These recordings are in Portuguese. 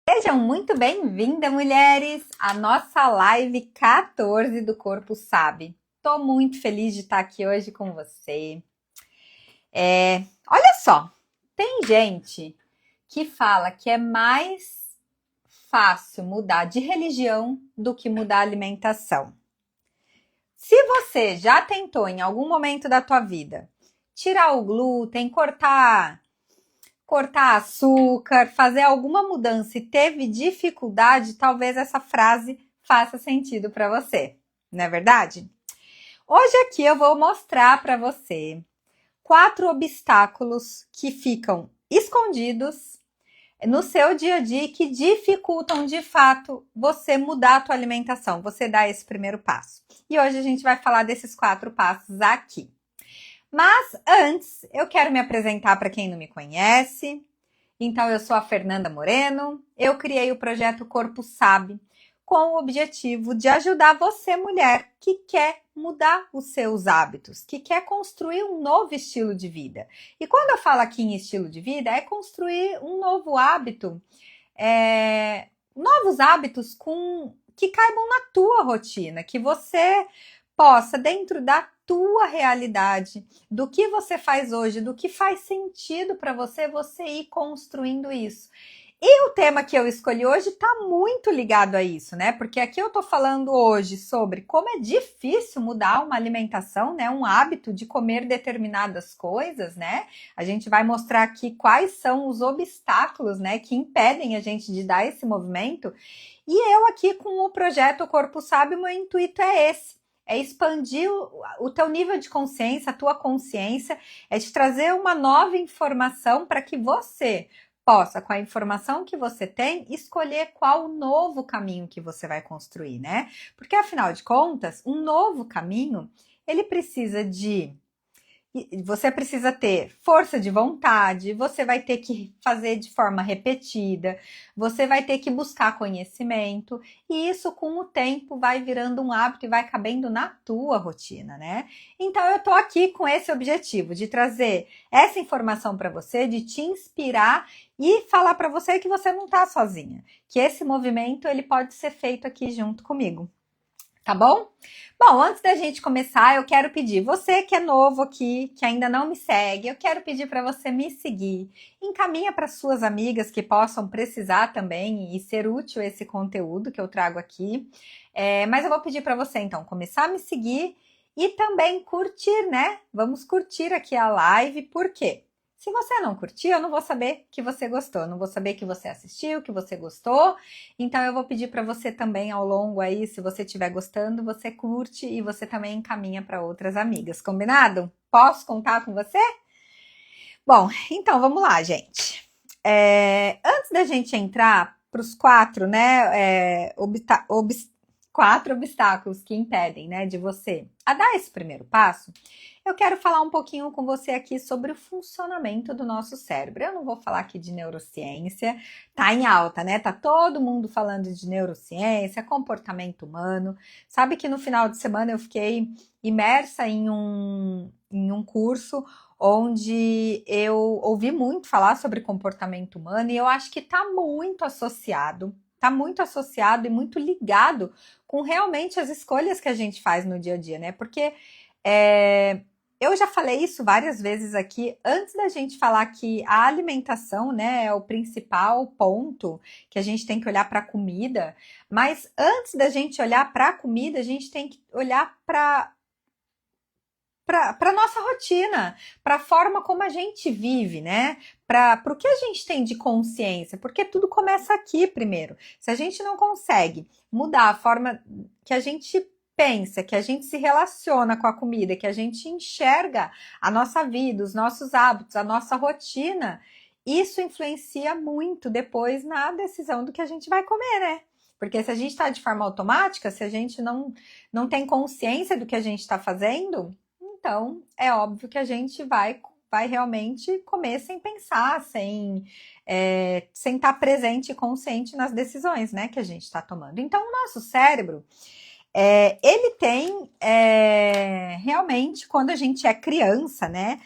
Sejam muito bem-vindas, mulheres, à nossa live 14 do Corpo Sabe. Tô muito feliz de estar aqui hoje com você. Olha só, tem gente que fala que é mais fácil mudar de religião do que mudar a alimentação. Se você já tentou em algum momento da tua vida tirar o glúten, cortar açúcar, fazer alguma mudança e teve dificuldade, talvez essa frase faça sentido para você, não é verdade? Hoje aqui eu vou mostrar para você 4 obstáculos que ficam escondidos no seu dia a dia e que dificultam de fato você mudar a tua alimentação, você dar esse primeiro passo. E hoje a gente vai falar desses 4 passos aqui. Mas antes, eu quero me apresentar para quem não me conhece. Então, eu sou a Fernanda Moreno, eu criei o projeto Corpo Sabe com o objetivo de ajudar você, mulher, que quer mudar os seus hábitos, que quer construir um novo estilo de vida. E quando eu falo aqui em estilo de vida, é construir um novo hábito, novos hábitos que caibam na tua rotina, que você possa, dentro da tua realidade, do que você faz hoje, do que faz sentido para você, você ir construindo isso. E o tema que eu escolhi hoje está muito ligado a isso, né? Porque aqui eu tô falando hoje sobre como é difícil mudar uma alimentação, né? Um hábito de comer determinadas coisas, né? A gente vai mostrar aqui quais são os obstáculos, né? Que impedem a gente de dar esse movimento. E eu aqui com o projeto Corpo Sabe, o meu intuito é esse. É expandir o teu nível de consciência, a tua consciência, é te trazer uma nova informação para que você possa, com a informação que você tem, escolher qual o novo caminho que você vai construir, né? Porque, afinal de contas, um novo caminho, ele precisa você precisa ter força de vontade, você vai ter que fazer de forma repetida, você vai ter que buscar conhecimento, e isso com o tempo vai virando um hábito e vai cabendo na tua rotina, né? Então eu tô aqui com esse objetivo de trazer essa informação para você, de te inspirar e falar para você que você não tá sozinha, que esse movimento ele pode ser feito aqui junto comigo. Tá bom? Bom, antes da gente começar, eu quero pedir, você que é novo aqui, que ainda não me segue, eu quero pedir para você me seguir. Encaminha para suas amigas que possam precisar também e ser útil esse conteúdo que eu trago aqui. Mas eu vou pedir para você, então, começar a me seguir e também curtir, né? Vamos curtir aqui a live, por quê? Se você não curtiu, eu não vou saber que você gostou, eu não vou saber que você assistiu, que você gostou. Então eu vou pedir para você também ao longo aí, se você estiver gostando, você curte e você também encaminha para outras amigas, combinado? Posso contar com você? Bom, então vamos lá, gente. Antes da gente entrar para os 4, né, 4 obstáculos que impedem, né, de você a dar esse primeiro passo, eu quero falar um pouquinho com você aqui sobre o funcionamento do nosso cérebro. Eu não vou falar aqui de neurociência, tá em alta, né? Tá todo mundo falando de neurociência, comportamento humano. Sabe que no final de semana eu fiquei imersa em um curso onde eu ouvi muito falar sobre comportamento humano e eu acho que tá muito associado e muito ligado com realmente as escolhas que a gente faz no dia a dia, né? Porque eu já falei isso várias vezes aqui, antes da gente falar que a alimentação, né, é o principal ponto que a gente tem que olhar para a comida, mas antes da gente olhar para a comida, a gente tem que olhar para a nossa rotina, para a forma como a gente vive, né? Para o que a gente tem de consciência, porque tudo começa aqui primeiro. Se a gente não consegue mudar a forma que a gente pensa, que a gente se relaciona com a comida, que a gente enxerga a nossa vida, os nossos hábitos, a nossa rotina, isso influencia muito depois na decisão do que a gente vai comer, né? Porque se a gente está de forma automática, se a gente não tem consciência do que a gente está fazendo, então é óbvio que a gente vai realmente comer sem pensar, sem estar presente e consciente nas decisões, né, que a gente está tomando. Então o nosso cérebro, ele tem realmente, quando a gente é criança, né,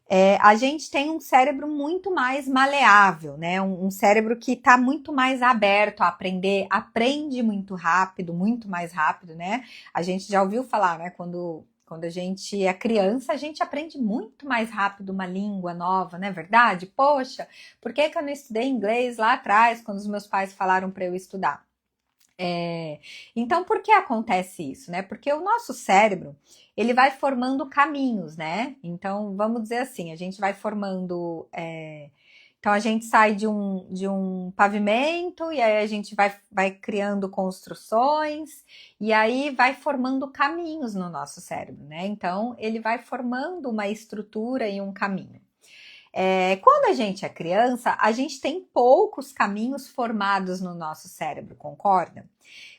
A gente tem um cérebro muito mais maleável, né? Um cérebro que está muito mais aberto a aprender, aprende muito mais rápido, né? A gente já ouviu falar, né? Quando a gente é criança, a gente aprende muito mais rápido uma língua nova, não é verdade? Poxa, por que que eu não estudei inglês lá atrás, quando os meus pais falaram para eu estudar? Então, por que acontece isso, né? Porque o nosso cérebro, ele vai formando caminhos, né? Então, vamos dizer assim, a gente vai formando... Então, a gente sai de um pavimento e aí a gente vai criando construções e aí vai formando caminhos no nosso cérebro, né? Então, ele vai formando uma estrutura e um caminho. Quando a gente é criança, a gente tem poucos caminhos formados no nosso cérebro, concorda?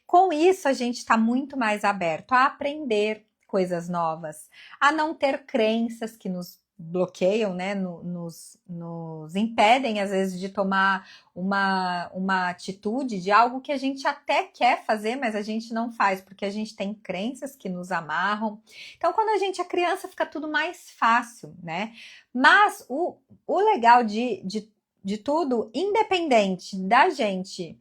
Com isso, a gente está muito mais aberto a aprender coisas novas, a não ter crenças que nos bloqueiam, né? Nos impedem, às vezes, de tomar uma atitude de algo que a gente até quer fazer, mas a gente não faz, porque a gente tem crenças que nos amarram. Então, quando a gente é criança, fica tudo mais fácil, né? Mas o legal de tudo, independente da gente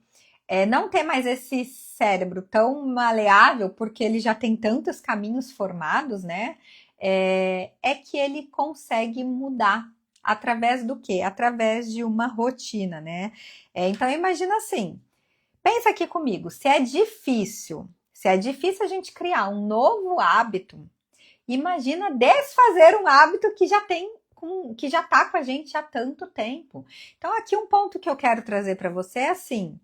não ter mais esse cérebro tão maleável, porque ele já tem tantos caminhos formados, né? Que ele consegue mudar. Através do quê? Através de uma rotina, né? Então, imagina assim, pensa aqui comigo, se é difícil a gente criar um novo hábito, imagina desfazer um hábito que já está com a gente há tanto tempo. Então, aqui um ponto que eu quero trazer para você é assim,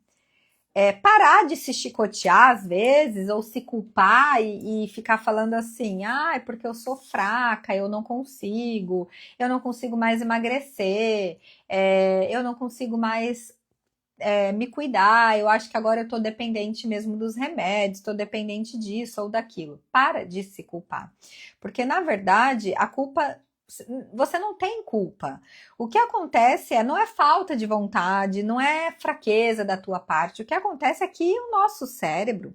parar de se chicotear às vezes, ou se culpar e ficar falando assim, é porque eu sou fraca, eu não consigo mais emagrecer, eu não consigo mais me cuidar, eu acho que agora eu tô dependente mesmo dos remédios, tô dependente disso ou daquilo. Para de se culpar. Porque, na verdade, a culpa... Você não tem culpa. O que acontece não é falta de vontade, não é fraqueza da tua parte. O que acontece é que o nosso cérebro,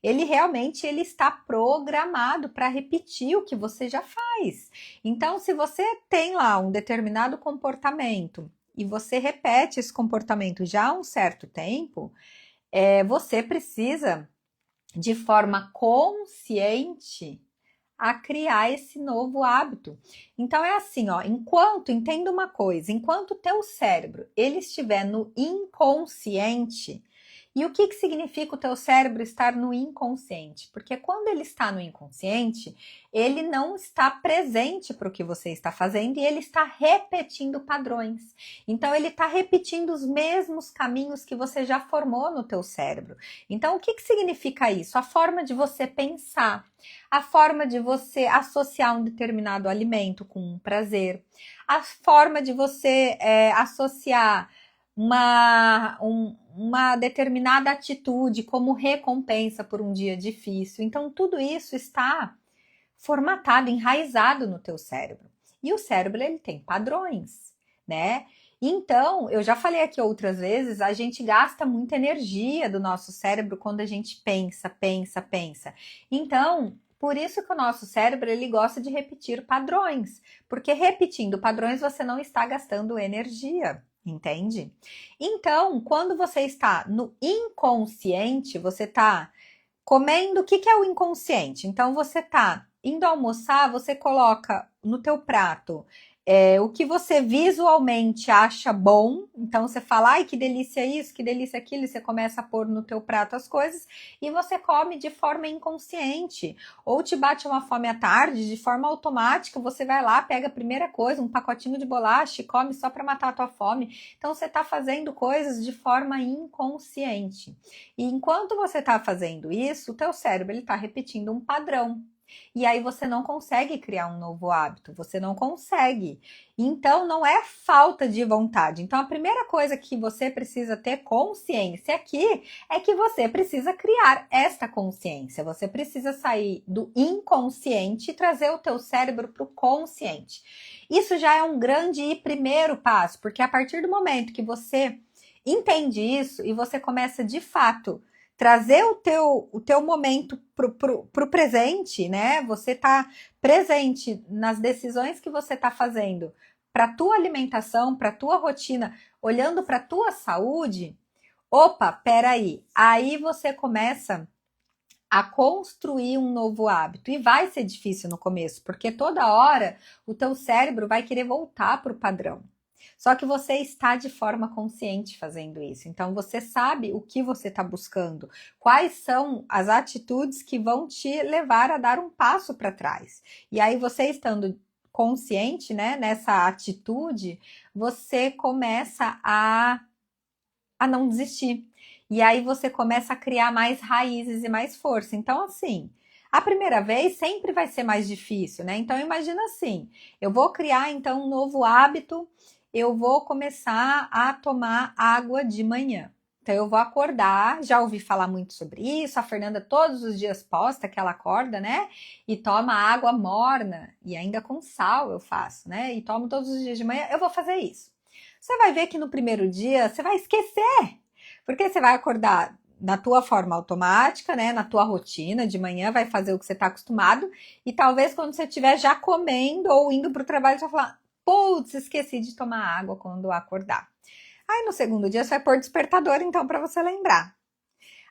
ele realmente está programado para repetir o que você já faz. Então, se você tem lá um determinado comportamento e você repete esse comportamento já há um certo tempo, você precisa, de forma consciente, a criar esse novo hábito. Então é assim, entenda uma coisa, enquanto o teu cérebro ele estiver no inconsciente. E o que significa o teu cérebro estar no inconsciente? Porque quando ele está no inconsciente, ele não está presente para o que você está fazendo e ele está repetindo padrões. Então ele está repetindo os mesmos caminhos que você já formou no teu cérebro. Então o que significa isso? A forma de você pensar, a forma de você associar um determinado alimento com um prazer, a forma de você associar uma determinada atitude como recompensa por um dia difícil. Então, tudo isso está formatado, enraizado no teu cérebro. E o cérebro, ele tem padrões, né? Então, eu já falei aqui outras vezes, a gente gasta muita energia do nosso cérebro quando a gente pensa. Então, por isso que o nosso cérebro, ele gosta de repetir padrões. Porque repetindo padrões, você não está gastando energia. Entende? Então, quando você está no inconsciente, você está comendo, o que é o inconsciente? Então, você está indo almoçar, você coloca no teu prato o que você visualmente acha bom, então você fala, ai, que delícia isso, que delícia aquilo, e você começa a pôr no teu prato as coisas, e você come de forma inconsciente, ou te bate uma fome à tarde, de forma automática, você vai lá, pega a primeira coisa, um pacotinho de bolacha e come só para matar a tua fome, então você está fazendo coisas de forma inconsciente, e enquanto você está fazendo isso, o teu cérebro está repetindo um padrão, e aí você não consegue criar um novo hábito, você não consegue. Então, não é falta de vontade. Então, a primeira coisa que você precisa ter consciência aqui é que você precisa criar esta consciência. Você precisa sair do inconsciente e trazer o teu cérebro para o consciente. Isso já é um grande e primeiro passo, porque a partir do momento que você entende isso e você começa de fato trazer o teu momento pro presente, né? Você tá presente nas decisões que você tá fazendo para tua alimentação, para tua rotina, olhando para tua saúde. Opa, peraí. Aí você começa a construir um novo hábito. E vai ser difícil no começo, porque toda hora o teu cérebro vai querer voltar para o padrão. Só que você está de forma consciente fazendo isso. Então você sabe o que você está buscando, quais são as atitudes que vão te levar a dar um passo para trás. E aí você estando consciente, né, nessa atitude, você começa a não desistir. E aí você começa a criar mais raízes e mais força. Então, assim, a primeira vez sempre vai ser mais difícil, né? Então, imagina assim: eu vou criar então um novo hábito, eu vou começar a tomar água de manhã. Então, eu vou acordar, já ouvi falar muito sobre isso. A Fernanda todos os dias posta que ela acorda, né? E toma água morna, e ainda com sal eu faço, né? E tomo todos os dias de manhã. Eu vou fazer isso. Você vai ver que no primeiro dia você vai esquecer, porque você vai acordar na tua forma automática, né, na tua rotina de manhã, vai fazer o que você está acostumado, e talvez quando você estiver já comendo ou indo para o trabalho, você vai falar: putz, esqueci de tomar água quando acordar. Aí no segundo dia você vai pôr despertador, então, para você lembrar.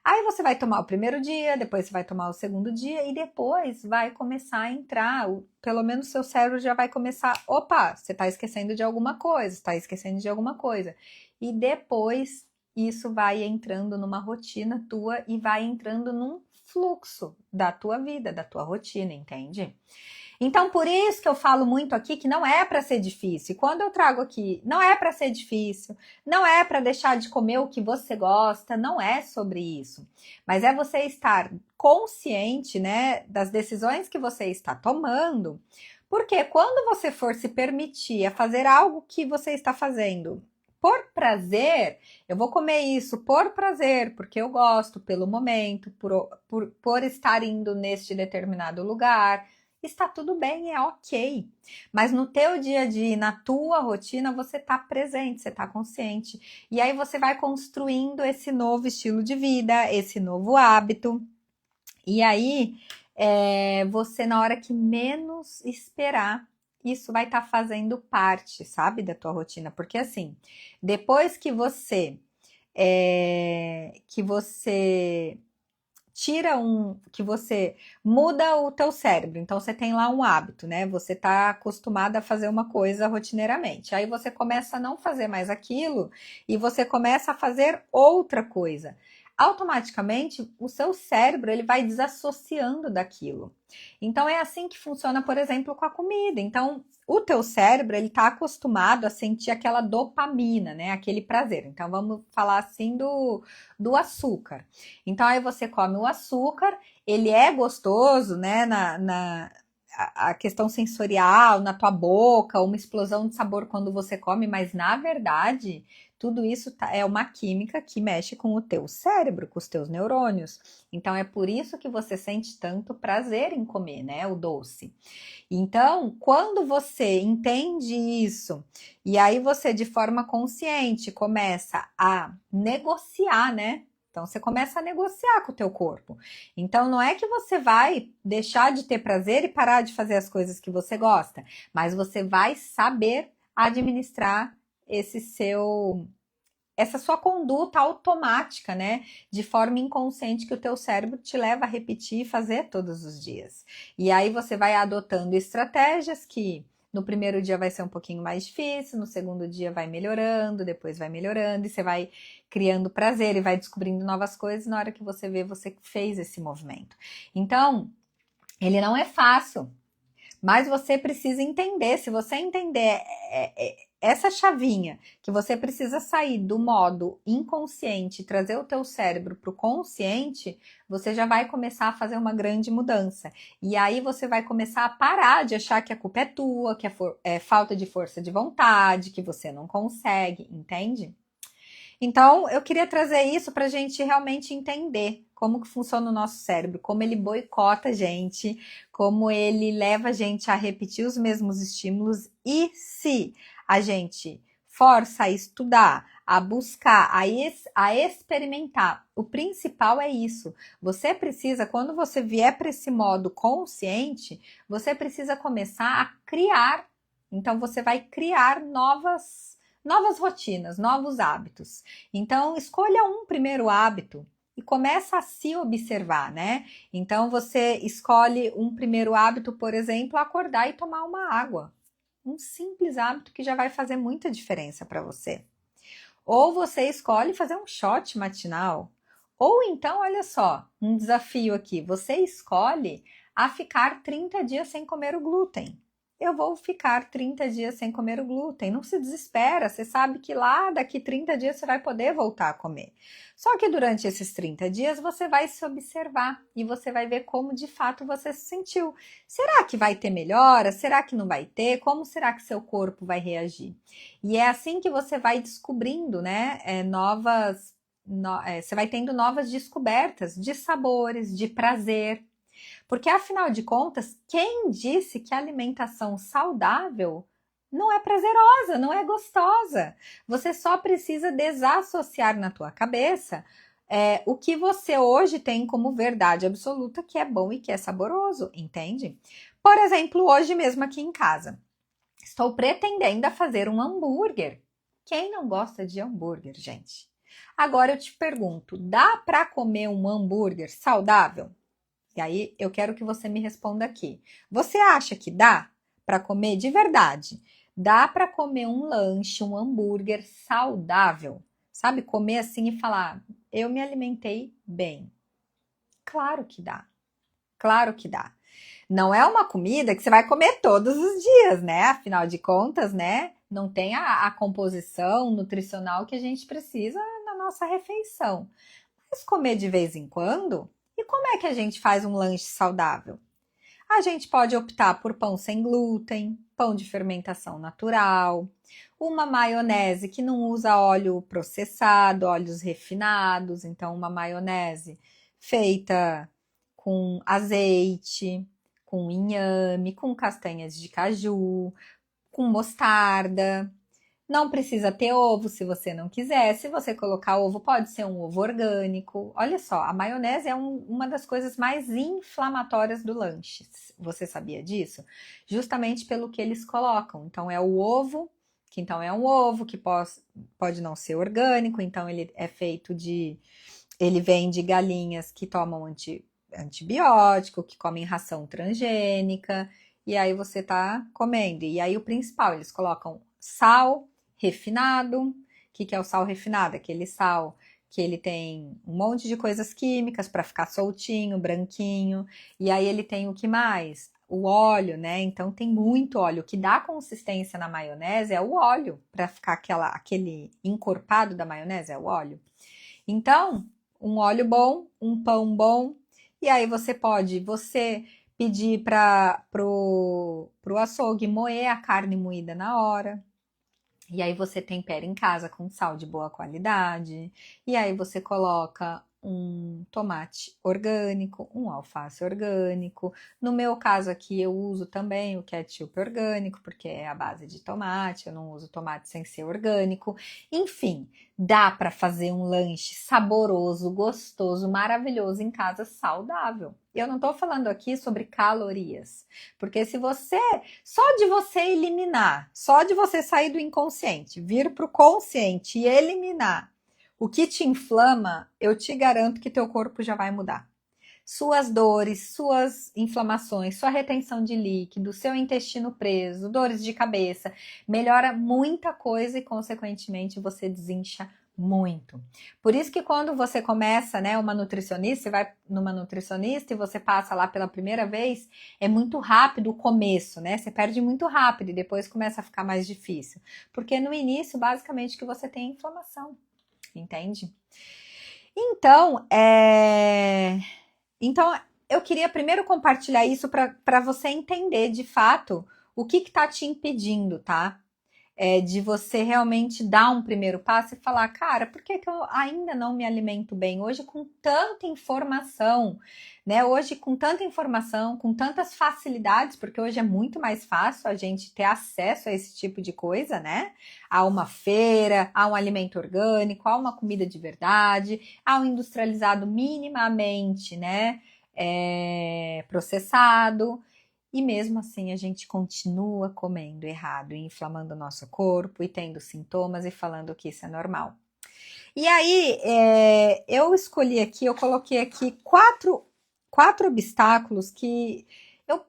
Aí você vai tomar o primeiro dia, depois você vai tomar o segundo dia, e depois vai começar a entrar, pelo menos seu cérebro já vai começar: opa, você está esquecendo de alguma coisa, está esquecendo de alguma coisa. E depois isso vai entrando numa rotina tua e vai entrando num fluxo da tua vida, da tua rotina, entende? Então, por isso que eu falo muito aqui que não é para ser difícil. Quando eu trago aqui, não é para ser difícil, não é para deixar de comer o que você gosta, não é sobre isso. Mas é você estar consciente, né, das decisões que você está tomando. Porque quando você for se permitir a fazer algo que você está fazendo por prazer, eu vou comer isso por prazer, porque eu gosto, pelo momento, por estar indo neste determinado lugar, está tudo bem, é ok. Mas no teu dia a dia, na tua rotina, você está presente, você está consciente. E aí você vai construindo esse novo estilo de vida, esse novo hábito. E aí, você, na hora que menos esperar, isso vai estar fazendo parte, sabe, da tua rotina. Porque assim, depois que você tira que você muda o teu cérebro. Então você tem lá um hábito, né? Você tá acostumado a fazer uma coisa rotineiramente. Aí você começa a não fazer mais aquilo e você começa a fazer outra coisa. Automaticamente o seu cérebro ele vai desassociando daquilo. Então é assim que funciona, por exemplo, com a comida. Então o teu cérebro ele está acostumado a sentir aquela dopamina, né? Aquele prazer. Então vamos falar assim do açúcar. Então aí você come o açúcar, ele é gostoso, né? A questão sensorial na tua boca, uma explosão de sabor quando você come, mas na verdade tudo isso é uma química que mexe com o teu cérebro, com os teus neurônios. Então é por isso que você sente tanto prazer em comer, né? O doce. Então, quando você entende isso, e aí você de forma consciente começa a negociar, né? Então você começa a negociar com o teu corpo. Então não é que você vai deixar de ter prazer e parar de fazer as coisas que você gosta, mas você vai saber administrar essa sua conduta automática, né? De forma inconsciente que o teu cérebro te leva a repetir e fazer todos os dias. E aí você vai adotando estratégias que no primeiro dia vai ser um pouquinho mais difícil, no segundo dia vai melhorando, depois vai melhorando, e você vai criando prazer e vai descobrindo novas coisas. Na hora que você vê, você fez esse movimento. Então, ele não é fácil, mas você precisa entender. Se você entender essa chavinha, que você precisa sair do modo inconsciente e trazer o teu cérebro para o consciente, você já vai começar a fazer uma grande mudança. E aí você vai começar a parar de achar que a culpa é tua, que é falta de força de vontade, que você não consegue, entende? Então, eu queria trazer isso para a gente realmente entender como que funciona o nosso cérebro, como ele boicota a gente, como ele leva a gente a repetir os mesmos estímulos, e se a gente força a estudar, a buscar, a experimentar. O principal é isso. Você precisa, quando você vier para esse modo consciente, você precisa começar a criar. Então, você vai criar novas rotinas, novos hábitos. Então, escolha um primeiro hábito e começa a se observar, né? Então, você escolhe um primeiro hábito, por exemplo, acordar e tomar uma água. Um simples hábito que já vai fazer muita diferença para você. Ou você escolhe fazer um shot matinal. Ou então, olha só, um desafio aqui. Você escolhe a ficar 30 dias sem comer o glúten. Eu vou ficar 30 dias sem comer o glúten. Não se desespera, você sabe que lá daqui 30 dias você vai poder voltar a comer. Só que durante esses 30 dias você vai se observar e você vai ver como de fato você se sentiu. Será que vai ter melhora? Será que não vai ter? Como será que seu corpo vai reagir? E é assim que você vai descobrindo, né, você vai tendo novas descobertas de sabores, de prazer. Porque, afinal de contas, quem disse que a alimentação saudável não é prazerosa, não é gostosa? Você só precisa desassociar na tua cabeça o que você hoje tem como verdade absoluta, que é bom e que é saboroso, entende? Por exemplo, hoje mesmo aqui em casa, estou pretendendo a fazer um hambúrguer. Quem não gosta de hambúrguer, gente? Agora eu te pergunto, dá para comer um hambúrguer saudável? E aí eu quero que você me responda aqui. Você acha que dá para comer de verdade? Dá para comer um lanche, um hambúrguer saudável? Sabe, comer assim e falar, eu me alimentei bem. Claro que dá. Claro que dá. Não é uma comida que você vai comer todos os dias, né? Afinal de contas, né? Não tem a composição nutricional que a gente precisa na nossa refeição. Mas comer de vez em quando? E como é que a gente faz um lanche saudável? A gente pode optar por pão sem glúten, pão de fermentação natural, uma maionese que não usa óleo processado, óleos refinados, então uma maionese feita com azeite, com inhame, com castanhas de caju, com mostarda. Não precisa ter ovo se você não quiser. Se você colocar ovo, pode ser um ovo orgânico. Olha só, a maionese é uma das coisas mais inflamatórias do lanche. Você sabia disso? Justamente pelo que eles colocam. Então, é o ovo, que então é um ovo que pode não ser orgânico, então ele é feito de. Ele vem de galinhas que tomam antibiótico, que comem ração transgênica, e aí você tá comendo. E aí o principal, eles colocam sal refinado. O que é o sal refinado? Aquele sal que ele tem um monte de coisas químicas para ficar soltinho, branquinho. E aí ele tem o que mais? O óleo, né? Então tem muito óleo. O que dá consistência na maionese é o óleo, para ficar aquele encorpado da maionese é o óleo. Então, um óleo bom, um pão bom, e aí você pedir para pro açougue moer a carne moída na hora. E aí você tempera em casa com sal de boa qualidade. E aí você coloca um tomate orgânico, um alface orgânico. No meu caso aqui eu uso também o ketchup orgânico, porque é a base de tomate, eu não uso tomate sem ser orgânico. Enfim, dá para fazer um lanche saboroso, gostoso, maravilhoso em casa, saudável. Eu não estou falando aqui sobre calorias, porque só de você eliminar, só de você sair do inconsciente, vir para o consciente e eliminar o que te inflama, eu te garanto que teu corpo já vai mudar. Suas dores, suas inflamações, sua retenção de líquido, seu intestino preso, dores de cabeça, melhora muita coisa e, consequentemente, você desincha muito. Por isso que quando você começa, né, uma nutricionista, você vai numa nutricionista e você passa lá pela primeira vez, é muito rápido o começo, né? Você perde muito rápido e depois começa a ficar mais difícil. Porque no início, basicamente, que você tem inflamação, entende? Então, eu queria primeiro compartilhar isso para você entender de fato o que está te impedindo, tá? de você realmente dar um primeiro passo e falar, cara, por que eu ainda não me alimento bem? Hoje com tanta informação, né? Hoje com tanta informação, com tantas facilidades, porque hoje é muito mais fácil a gente ter acesso a esse tipo de coisa, né? A uma feira, a um alimento orgânico, a uma comida de verdade, a um industrializado minimamente, né? Processado. E mesmo assim a gente continua comendo errado, e inflamando o nosso corpo e tendo sintomas e falando que isso é normal. E aí eu escolhi aqui, eu coloquei aqui quatro obstáculos que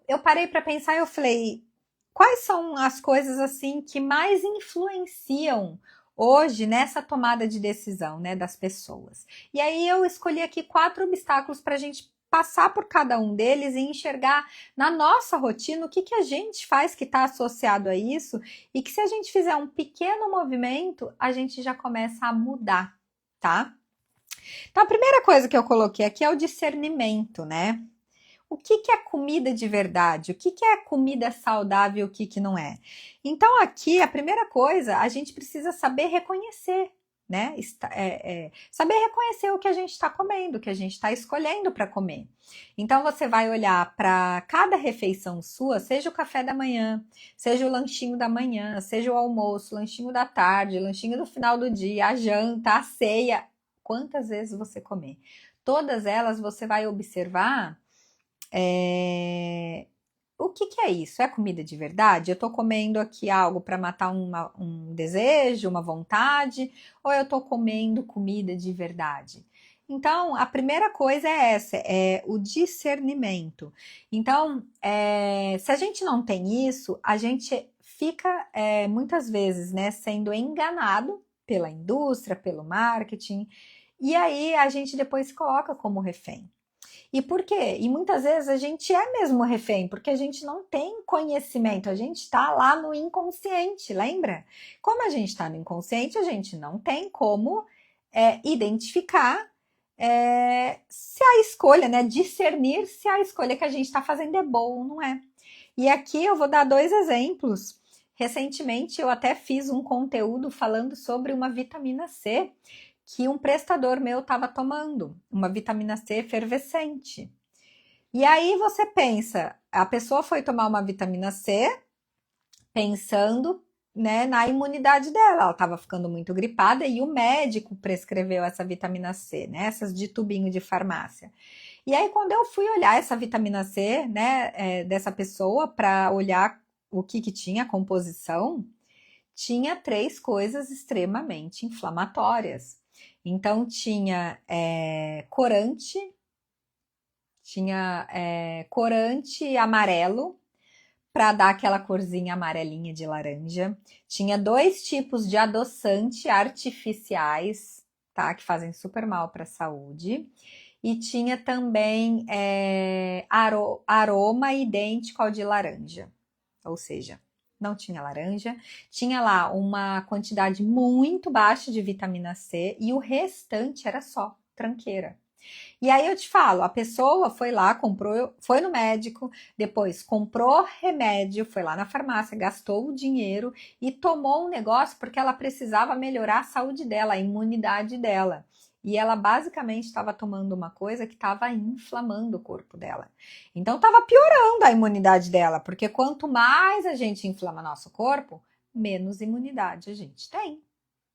eu parei para pensar e eu falei, quais são as coisas assim que mais influenciam hoje nessa tomada de decisão, né, das pessoas? E aí eu escolhi aqui 4 obstáculos para a gente passar por cada um deles e enxergar na nossa rotina o que a gente faz que está associado a isso e que se a gente fizer um pequeno movimento, a gente já começa a mudar, tá? Então a primeira coisa que eu coloquei aqui é o discernimento, né? O que é comida de verdade? O que é comida saudável e o que não é? Então, aqui, a primeira coisa, a gente precisa saber reconhecer, né? Saber reconhecer o que a gente está comendo, o que a gente está escolhendo para comer. Então, você vai olhar para cada refeição sua, seja o café da manhã, seja o lanchinho da manhã, seja o almoço, lanchinho da tarde, lanchinho do final do dia, a janta, a ceia, quantas vezes você comer. Todas elas você vai observar o que é isso? É comida de verdade? Eu tô comendo aqui algo para matar um desejo, uma vontade, ou eu tô comendo comida de verdade? Então, a primeira coisa é essa, é o discernimento. Então, se a gente não tem isso, a gente fica muitas vezes, né, sendo enganado pela indústria, pelo marketing, e aí a gente depois se coloca como refém. E por quê? E muitas vezes a gente é mesmo refém, porque a gente não tem conhecimento, a gente está lá no inconsciente, lembra? Como a gente está no inconsciente, a gente não tem como identificar se a escolha, né, discernir se a escolha que a gente está fazendo é boa ou não é. E aqui eu vou dar 2 exemplos. Recentemente eu até fiz um conteúdo falando sobre uma vitamina C que um prestador meu estava tomando, uma vitamina C efervescente. E aí você pensa, a pessoa foi tomar uma vitamina C pensando, né, na imunidade dela. Ela estava ficando muito gripada e o médico prescreveu essa vitamina C, né, essas de tubinho de farmácia. E aí quando eu fui olhar essa vitamina C, né, dessa pessoa para olhar o que tinha a composição, tinha 3 coisas extremamente inflamatórias. Então tinha corante amarelo para dar aquela corzinha amarelinha de laranja. Tinha 2 tipos de adoçante artificiais, tá? Que fazem super mal para a saúde. E tinha também aroma idêntico ao de laranja. Ou seja, não tinha laranja, tinha lá uma quantidade muito baixa de vitamina C e o restante era só tranqueira. E aí eu te falo, a pessoa foi lá, comprou, foi no médico, depois comprou remédio, foi lá na farmácia, gastou o dinheiro e tomou um negócio porque ela precisava melhorar a saúde dela, a imunidade dela. E ela basicamente estava tomando uma coisa que estava inflamando o corpo dela. Então estava piorando a imunidade dela, porque quanto mais a gente inflama nosso corpo, menos imunidade a gente tem,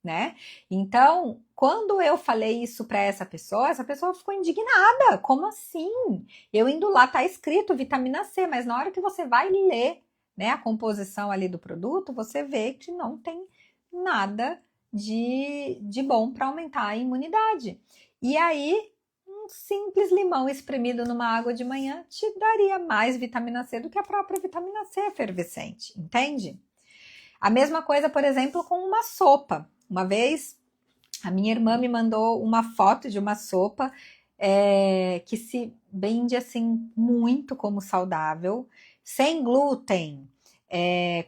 né? Então, quando eu falei isso para essa pessoa ficou indignada. Como assim? Eu indo lá, tá escrito vitamina C, mas na hora que você vai ler, né, a composição ali do produto, você vê que não tem nada de bom para aumentar a imunidade. E aí, um simples limão espremido numa água de manhã te daria mais vitamina C do que a própria vitamina C efervescente, entende? A mesma coisa, por exemplo, com uma sopa. Uma vez, a minha irmã me mandou uma foto de uma sopa que se vende assim muito como saudável, sem glúten,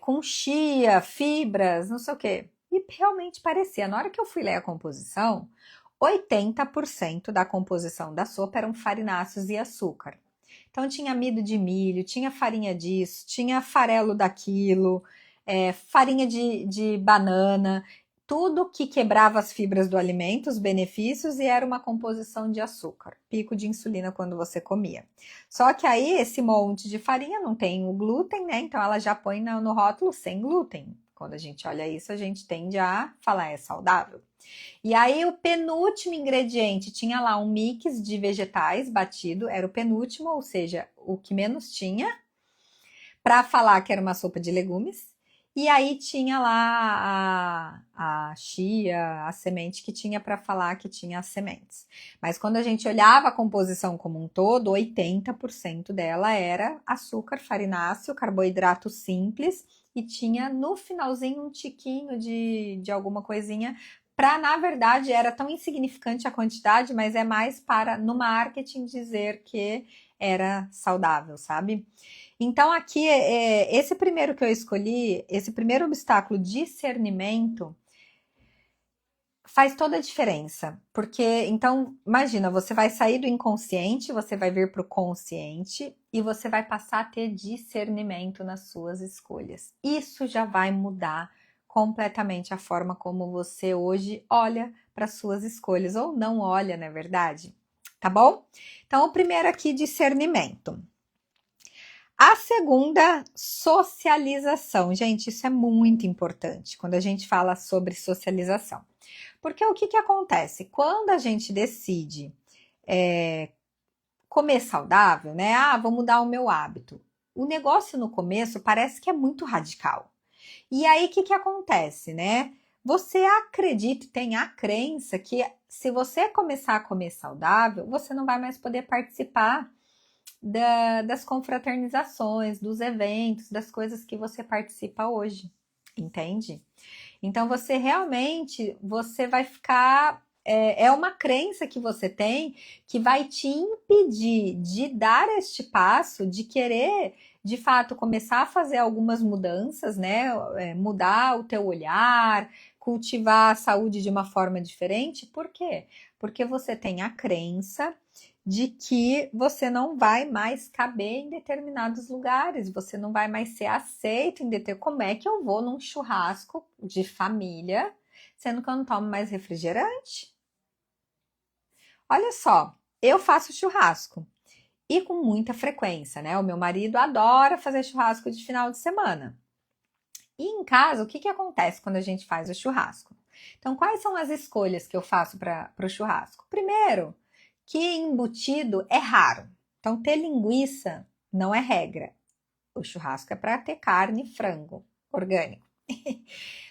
com chia, fibras, não sei o quê. E realmente parecia. Na hora que eu fui ler a composição, 80% da composição da sopa eram farináceos e açúcar. Então tinha amido de milho, tinha farinha disso, tinha farelo daquilo, farinha de banana, tudo que quebrava as fibras do alimento, os benefícios, e era uma composição de açúcar, pico de insulina quando você comia. Só que aí esse monte de farinha não tem o glúten, né? Então ela já põe no rótulo sem glúten. Quando a gente olha isso, a gente tende a falar é saudável. E aí o penúltimo ingrediente tinha lá um mix de vegetais batido, era o penúltimo, ou seja, o que menos tinha, para falar que era uma sopa de legumes. E aí tinha lá a chia, a semente que tinha para falar que tinha as sementes. Mas quando a gente olhava a composição como um todo, 80% dela era açúcar, farináceo, carboidrato simples e tinha no finalzinho um tiquinho de alguma coisinha para, na verdade, era tão insignificante a quantidade, mas é mais para no marketing dizer que era saudável, sabe? Então, aqui, esse primeiro que eu escolhi, esse primeiro obstáculo, discernimento, faz toda a diferença. Porque, então, imagina, você vai sair do inconsciente, você vai vir para o consciente e você vai passar a ter discernimento nas suas escolhas. Isso já vai mudar completamente a forma como você hoje olha para as suas escolhas, ou não olha, não é verdade? Tá bom? Então, o primeiro aqui, discernimento. A segunda, socialização. Gente, isso é muito importante quando a gente fala sobre socialização. Porque o que acontece? Quando a gente decide comer saudável, né? Ah, vou mudar o meu hábito. O negócio no começo parece que é muito radical. E aí, o que acontece, né? Você acredita, tem a crença que se você começar a comer saudável, você não vai mais poder participar das confraternizações, dos eventos, das coisas que você participa hoje, entende? Então você realmente, você vai ficar, é uma crença que você tem que vai te impedir de dar este passo, de querer, de fato, começar a fazer algumas mudanças, né? Mudar o teu olhar, cultivar a saúde de uma forma diferente. Por quê? Porque você tem a crença de que você não vai mais caber em determinados lugares, você não vai mais ser aceito em determinados... Como é que eu vou num churrasco de família, sendo que eu não tomo mais refrigerante? Olha só, eu faço churrasco e com muita frequência, né? O meu marido adora fazer churrasco de final de semana. E em casa, o que acontece quando a gente faz o churrasco? Então, quais são as escolhas que eu faço para o churrasco? Primeiro, que embutido é raro. Então, ter linguiça não é regra. O churrasco é para ter carne e frango orgânico.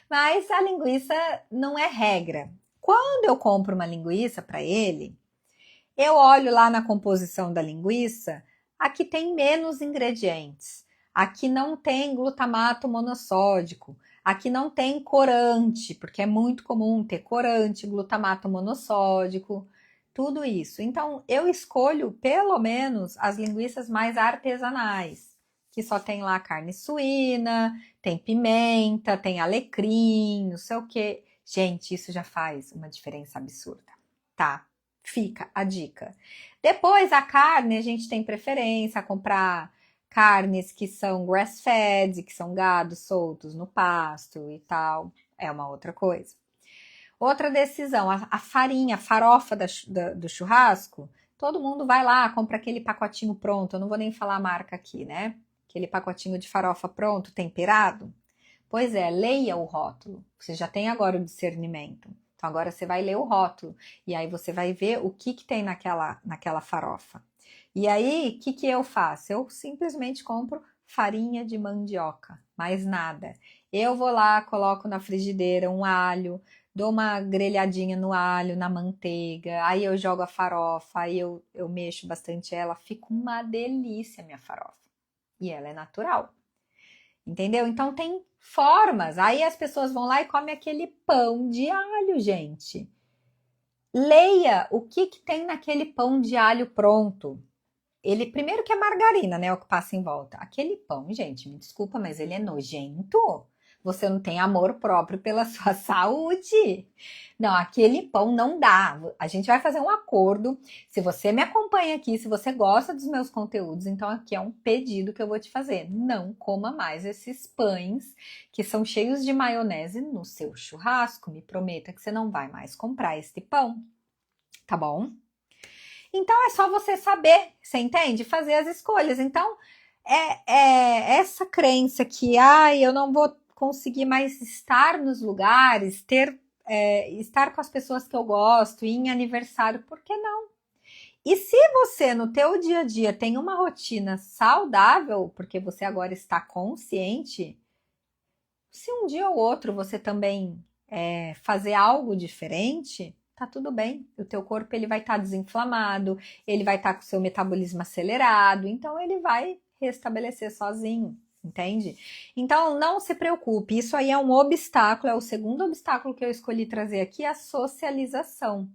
Mas a linguiça não é regra. Quando eu compro uma linguiça para ele, eu olho lá na composição da linguiça, aqui tem menos ingredientes. Aqui não tem glutamato monossódico. Aqui não tem corante, porque é muito comum ter corante, glutamato monossódico, tudo isso. Então, eu escolho pelo menos as linguiças mais artesanais, que só tem lá carne suína, tem pimenta, tem alecrim, não sei o quê. Gente, isso já faz uma diferença absurda, tá? Fica a dica. Depois, a carne, a gente tem preferência a comprar carnes que são grass-fed, que são gados soltos no pasto e tal. É uma outra coisa. Outra decisão, a farinha, a farofa do churrasco, todo mundo vai lá, compra aquele pacotinho pronto, eu não vou nem falar a marca aqui, né? Aquele pacotinho de farofa pronto, temperado. Pois é, leia o rótulo. Você já tem agora o discernimento. Então agora você vai ler o rótulo e aí você vai ver o que tem naquela farofa. E aí, o que eu faço? Eu simplesmente compro farinha de mandioca, mais nada. Eu vou lá, coloco na frigideira um alho, dou uma grelhadinha no alho, na manteiga, aí eu jogo a farofa, aí eu mexo bastante ela, fica uma delícia a minha farofa. E ela é natural. Entendeu? Então tem formas. Aí as pessoas vão lá e comem aquele pão de alho, gente. Leia o que tem naquele pão de alho pronto. Ele, primeiro que é margarina, né? O que passa em volta. Aquele pão, gente, me desculpa, mas ele é nojento. Você não tem amor próprio pela sua saúde. Não, aquele pão não dá. A gente vai fazer um acordo. Se você me acompanha aqui, se você gosta dos meus conteúdos, então aqui é um pedido que eu vou te fazer. Não coma mais esses pães que são cheios de maionese no seu churrasco. Me prometa que você não vai mais comprar este pão, tá bom? Então é só você saber, você entende? Fazer as escolhas. Então é essa crença que eu não vou conseguir mais estar nos lugares, estar com as pessoas que eu gosto, ir em aniversário, por que não? E se você no teu dia a dia tem uma rotina saudável, porque você agora está consciente, se um dia ou outro você também fazer algo diferente, tá tudo bem. O teu corpo ele vai estar desinflamado, ele vai estar com o seu metabolismo acelerado, então ele vai restabelecer sozinho, entende? Então não se preocupe, isso aí é um obstáculo, é o segundo obstáculo que eu escolhi trazer aqui, a socialização.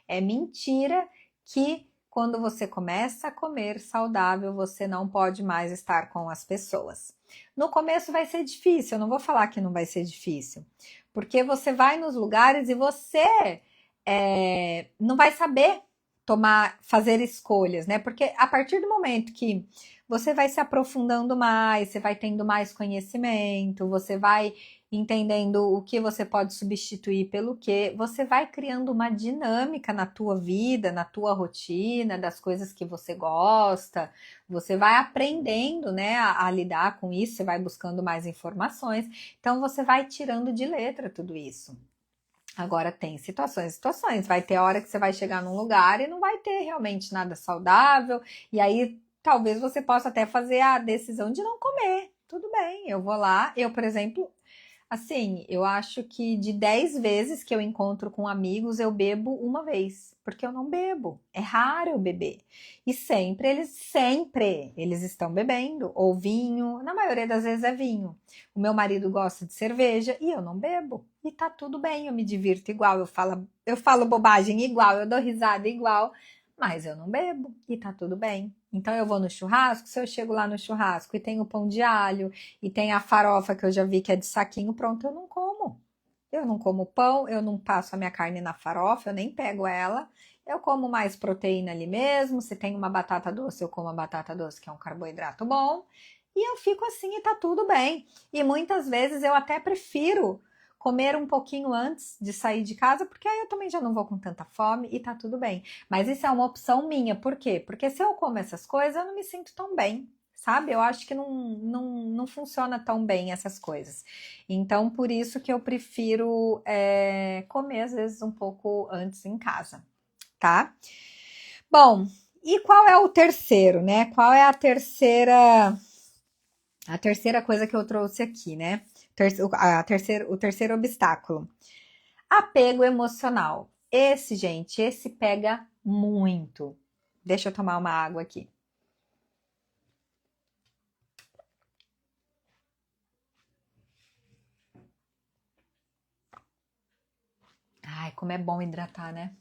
É mentira que quando você começa a comer saudável, você não pode mais estar com as pessoas. No começo vai ser difícil, eu não vou falar que não vai ser difícil, porque você vai nos lugares e você não vai saber fazer escolhas, né? Porque a partir do momento que você vai se aprofundando mais, você vai tendo mais conhecimento, você vai entendendo o que você pode substituir pelo que, você vai criando uma dinâmica na tua vida, na tua rotina, das coisas que você gosta, você vai aprendendo, né, a lidar com isso, você vai buscando mais informações, então você vai tirando de letra tudo isso. Agora tem situações, vai ter hora que você vai chegar num lugar e não vai ter realmente nada saudável, e aí talvez você possa até fazer a decisão de não comer, tudo bem, eu vou lá, eu, por exemplo, assim, eu acho que de 10 vezes que eu encontro com amigos, eu bebo uma vez, porque eu não bebo. É raro eu beber. E sempre eles estão bebendo, ou vinho, na maioria das vezes é vinho. O meu marido gosta de cerveja e eu não bebo. E tá tudo bem, eu me divirto igual, eu falo bobagem igual, eu dou risada igual, mas eu não bebo e tá tudo bem. Então eu vou no churrasco, se eu chego lá no churrasco e tem o pão de alho, e tem a farofa que eu já vi que é de saquinho, pronto, eu não como. Eu não como pão, eu não passo a minha carne na farofa, eu nem pego ela. Eu como mais proteína ali mesmo. Se tem uma batata doce, eu como a batata doce, que é um carboidrato bom. E eu fico assim e tá tudo bem. E muitas vezes eu até prefiro comer um pouquinho antes de sair de casa, porque aí eu também já não vou com tanta fome e tá tudo bem. Mas isso é uma opção minha. Por quê? Porque se eu como essas coisas, eu não me sinto tão bem. Sabe? Eu acho que não funciona tão bem essas coisas. Então, por isso que eu prefiro comer, às vezes, um pouco antes em casa, tá? Bom, e qual é o terceiro, né? Qual é a terceira coisa que eu trouxe aqui, né? O terceiro obstáculo. Apego emocional. Esse pega muito. Deixa eu tomar uma água aqui. Ai, como é bom hidratar, né?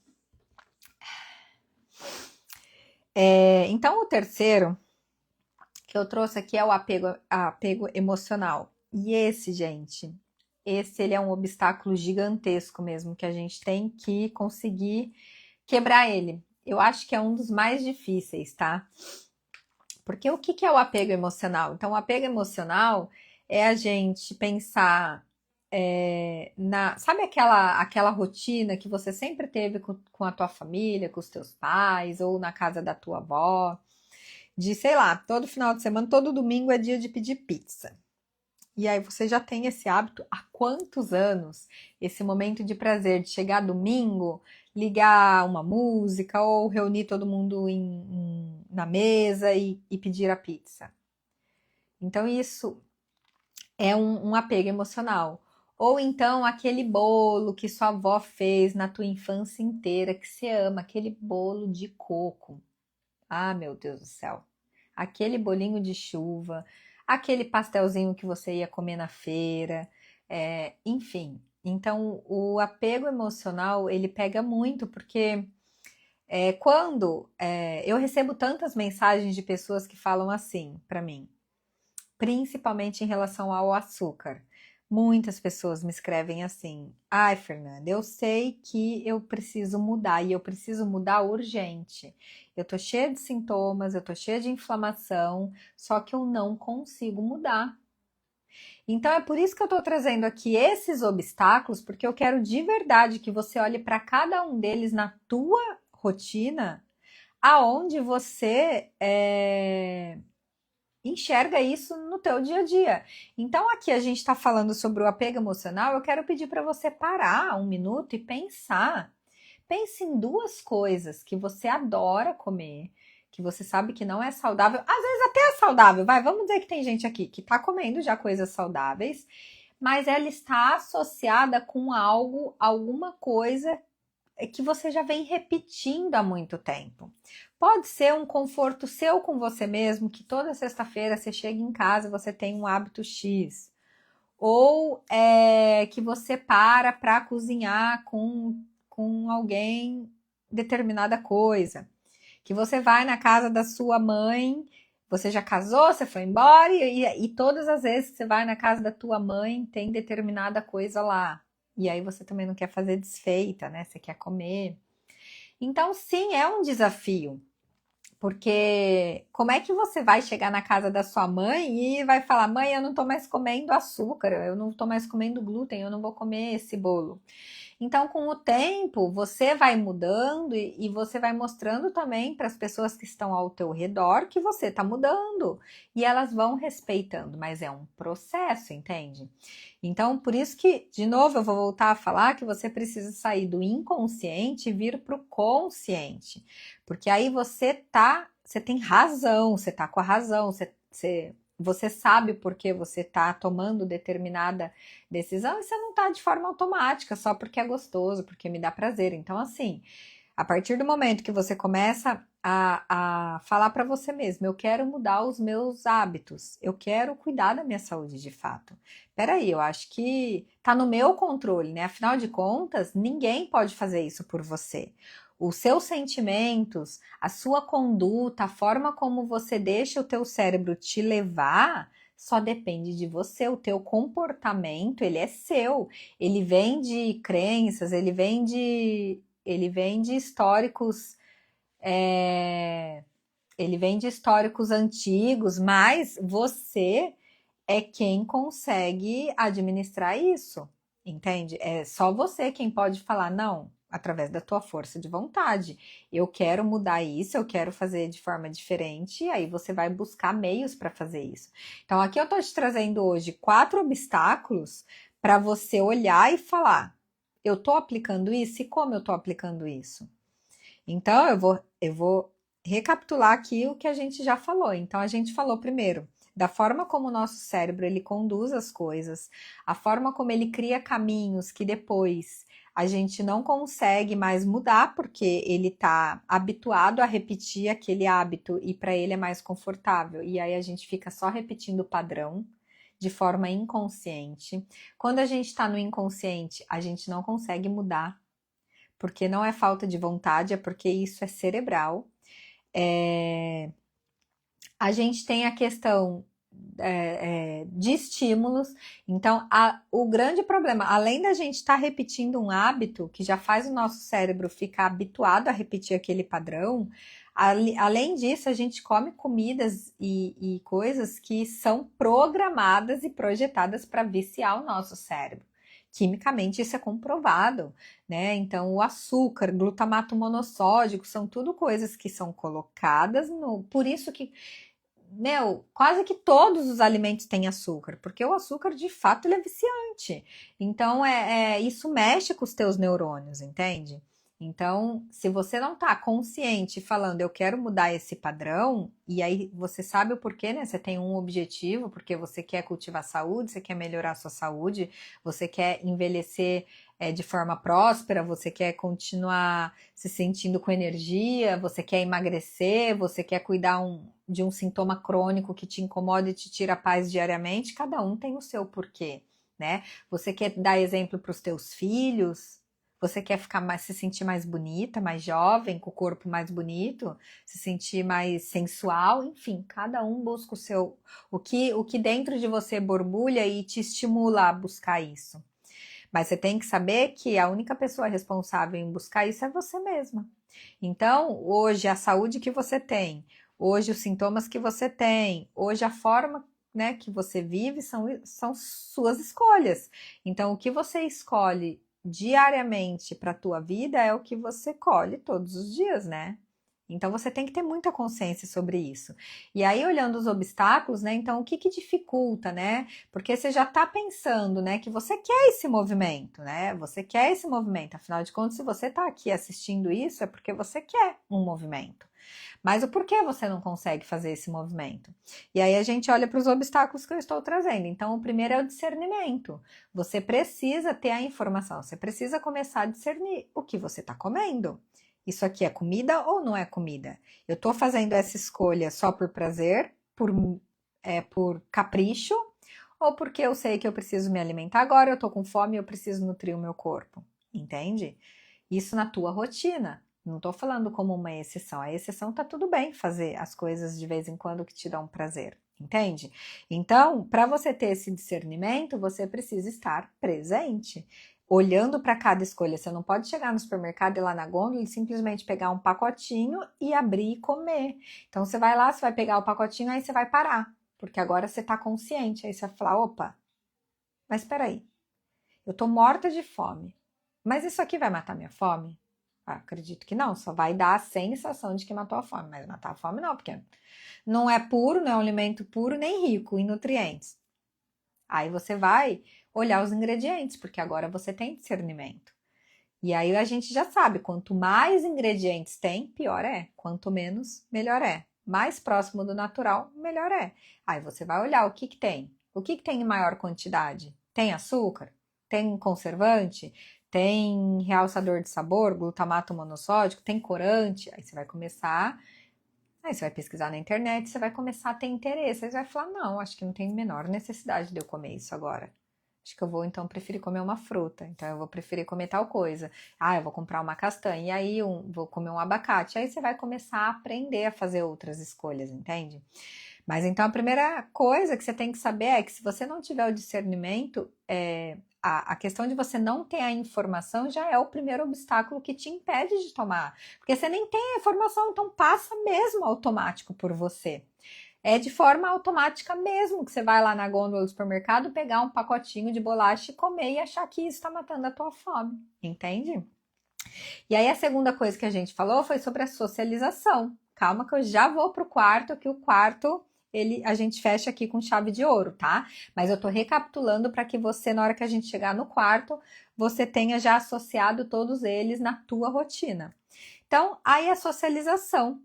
Então, o terceiro que eu trouxe aqui é o apego emocional. E esse ele é um obstáculo gigantesco mesmo, que a gente tem que conseguir quebrar ele. Eu acho que é um dos mais difíceis, tá? Porque o que é o apego emocional? Então, o apego emocional é a gente pensar sabe aquela rotina que você sempre teve com a tua família, com os teus pais, ou na casa da tua avó, de, sei lá, todo final de semana, todo domingo é dia de pedir pizza. E aí você já tem esse hábito há quantos anos? Esse momento de prazer de chegar domingo, ligar uma música ou reunir todo mundo na mesa e pedir a pizza. Então isso é um apego emocional. Ou então aquele bolo que sua avó fez na tua infância inteira, que você ama, aquele bolo de coco. Ah, meu Deus do céu. Aquele bolinho de chuva, aquele pastelzinho que você ia comer na feira, enfim. Então, o apego emocional, ele pega muito, porque quando eu recebo tantas mensagens de pessoas que falam assim para mim, principalmente em relação ao açúcar. Muitas pessoas me escrevem assim: ai, Fernanda, eu sei que eu preciso mudar e eu preciso mudar urgente. Eu tô cheia de sintomas, eu tô cheia de inflamação, só que eu não consigo mudar. Então é por isso que eu tô trazendo aqui esses obstáculos, porque eu quero de verdade que você olhe para cada um deles na tua rotina, aonde você enxerga isso no teu dia a dia. Então aqui a gente está falando sobre o apego emocional, eu quero pedir para você parar um minuto e pensar. Pense em duas coisas que você adora comer, que você sabe que não é saudável, às vezes até é saudável, vai, vamos dizer que tem gente aqui que está comendo já coisas saudáveis, mas ela está associada com algo, alguma coisa que você já vem repetindo há muito tempo. Pode ser um conforto seu com você mesmo, que toda sexta-feira você chega em casa e você tem um hábito X. Ou que você para cozinhar com alguém determinada coisa. Que você vai na casa da sua mãe, você já casou, você foi embora, e todas as vezes que você vai na casa da tua mãe tem determinada coisa lá. E aí você também não quer fazer desfeita, né? Você quer comer. Então, sim, é um desafio. Porque como é que você vai chegar na casa da sua mãe e vai falar: mãe, eu não tô mais comendo açúcar, eu não tô mais comendo glúten, eu não vou comer esse bolo. Então, com o tempo, você vai mudando e você vai mostrando também para as pessoas que estão ao teu redor que você está mudando. E elas vão respeitando, mas é um processo, entende? Então, por isso que, de novo, eu vou voltar a falar que você precisa sair do inconsciente e vir para o consciente. Porque aí você tem razão, você tá com a razão, você sabe por que você está tomando determinada decisão e você não está de forma automática, só porque é gostoso, porque me dá prazer. Então, assim, a partir do momento que você começa a falar para você mesmo: eu quero mudar os meus hábitos, eu quero cuidar da minha saúde de fato. Peraí, eu acho que tá no meu controle, né? Afinal de contas, ninguém pode fazer isso por você. Os seus sentimentos, a sua conduta, a forma como você deixa o teu cérebro te levar, só depende de você. O teu comportamento, ele é seu. Ele vem de crenças, ele vem de históricos, ele vem de históricos antigos, mas você é quem consegue administrar isso, entende? É só você quem pode falar: não, através da tua força de vontade. Eu quero mudar isso, eu quero fazer de forma diferente, e aí você vai buscar meios para fazer isso. Então, aqui eu tô te trazendo hoje 4 obstáculos para você olhar e falar: eu tô aplicando isso e como eu tô aplicando isso? Então, eu vou recapitular aqui o que a gente já falou. Então, a gente falou primeiro da forma como o nosso cérebro ele conduz as coisas, a forma como ele cria caminhos que depois a gente não consegue mais mudar porque ele está habituado a repetir aquele hábito e para ele é mais confortável. E aí a gente fica só repetindo o padrão de forma inconsciente. Quando a gente está no inconsciente, a gente não consegue mudar, porque não é falta de vontade, é porque isso é cerebral. A gente tem a questão de estímulos. Então, o grande problema, além da gente estar repetindo um hábito que já faz o nosso cérebro ficar habituado a repetir aquele padrão, além disso, a gente come comidas e coisas que são programadas e projetadas para viciar o nosso cérebro. Quimicamente, isso é comprovado, né? Então, o açúcar, glutamato monossódico, são tudo coisas que são colocadas no. Por isso que, quase que todos os alimentos têm açúcar, porque o açúcar, de fato, ele é viciante. Então, isso mexe com os teus neurônios, entende? Então, se você não tá consciente falando: eu quero mudar esse padrão, e aí você sabe o porquê, né? Você tem um objetivo, porque você quer cultivar saúde, você quer melhorar a sua saúde, você quer envelhecer de forma próspera, você quer continuar se sentindo com energia, você quer emagrecer, você quer cuidar de um sintoma crônico que te incomoda e te tira a paz diariamente. Cada um tem o seu porquê, né? Você quer dar exemplo para os teus filhos, Você quer ficar mais, se sentir mais bonita, mais jovem, com o corpo mais bonito, se sentir mais sensual, enfim, cada um busca o que dentro de você borbulha e te estimula a buscar isso. Mas você tem que saber que a única pessoa responsável em buscar isso é você mesma. Então, hoje a saúde que você tem, hoje os sintomas que você tem, hoje a forma, né, que você vive são suas escolhas. Então, o que você escolhe diariamente para a tua vida é o que você colhe todos os dias, né? Então você tem que ter muita consciência sobre isso. E aí, olhando os obstáculos, né? Então, o que que dificulta, né? Porque você já está pensando, né, que você quer esse movimento, né? Você quer esse movimento. Afinal de contas, se você está aqui assistindo isso, é porque você quer um movimento. Mas o porquê você não consegue fazer esse movimento? E aí a gente olha para os obstáculos que eu estou trazendo. Então, o primeiro é o discernimento. Você precisa ter a informação, você precisa começar a discernir o que você está comendo. Isso aqui é comida ou não é comida? Eu estou fazendo essa escolha só por prazer, por capricho, ou porque eu sei que eu preciso me alimentar agora, eu estou com fome e eu preciso nutrir o meu corpo? Entende? Isso na tua rotina. Não estou falando como uma exceção. A exceção tá tudo bem fazer as coisas de vez em quando que te dão prazer. Entende? Então, para você ter esse discernimento, você precisa estar presente, olhando para cada escolha. Você não pode chegar no supermercado e ir lá na gôndola e simplesmente pegar um pacotinho e abrir e comer. Então, você vai lá, você vai pegar o pacotinho, aí você vai parar, porque agora você está consciente. Aí você vai falar, opa, mas espera aí, eu tô morta de fome, mas isso aqui vai matar minha fome? Ah, acredito que não, só vai dar a sensação de que matou a fome, mas matar a fome não, porque não é puro, não é um alimento puro nem rico em nutrientes. Aí você vai olhar os ingredientes, porque agora você tem discernimento. E aí a gente já sabe, quanto mais ingredientes tem, pior é. Quanto menos, melhor é. Mais próximo do natural, melhor é. Aí você vai olhar o que que tem. O que que tem em maior quantidade? Tem açúcar? Tem conservante? Tem realçador de sabor, glutamato monossódico? Tem corante? Aí você vai começar... Aí você vai pesquisar na internet, você vai começar a ter interesse. Aí você vai falar, não, acho que não tem a menor necessidade de eu comer isso agora. Acho que eu vou, então, preferir comer uma fruta. Então, eu vou preferir comer tal coisa. Ah, eu vou comprar uma castanha. E aí, vou comer um abacate. Aí você vai começar a aprender a fazer outras escolhas, entende? Mas, então, a primeira coisa que você tem que saber é que se você não tiver o discernimento, a questão de você não ter a informação já é o primeiro obstáculo que te impede de tomar. Porque você nem tem a informação, então passa mesmo automático por você. É de forma automática mesmo, que você vai lá na gôndola do supermercado, pegar um pacotinho de bolacha e comer e achar que isso está matando a tua fome, entende? E aí a segunda coisa que a gente falou foi sobre a socialização. Calma que eu já vou pro quarto, que o quarto a gente fecha aqui com chave de ouro, tá? Mas eu tô recapitulando para que você, na hora que a gente chegar no quarto, você tenha já associado todos eles na tua rotina. Então, aí a socialização.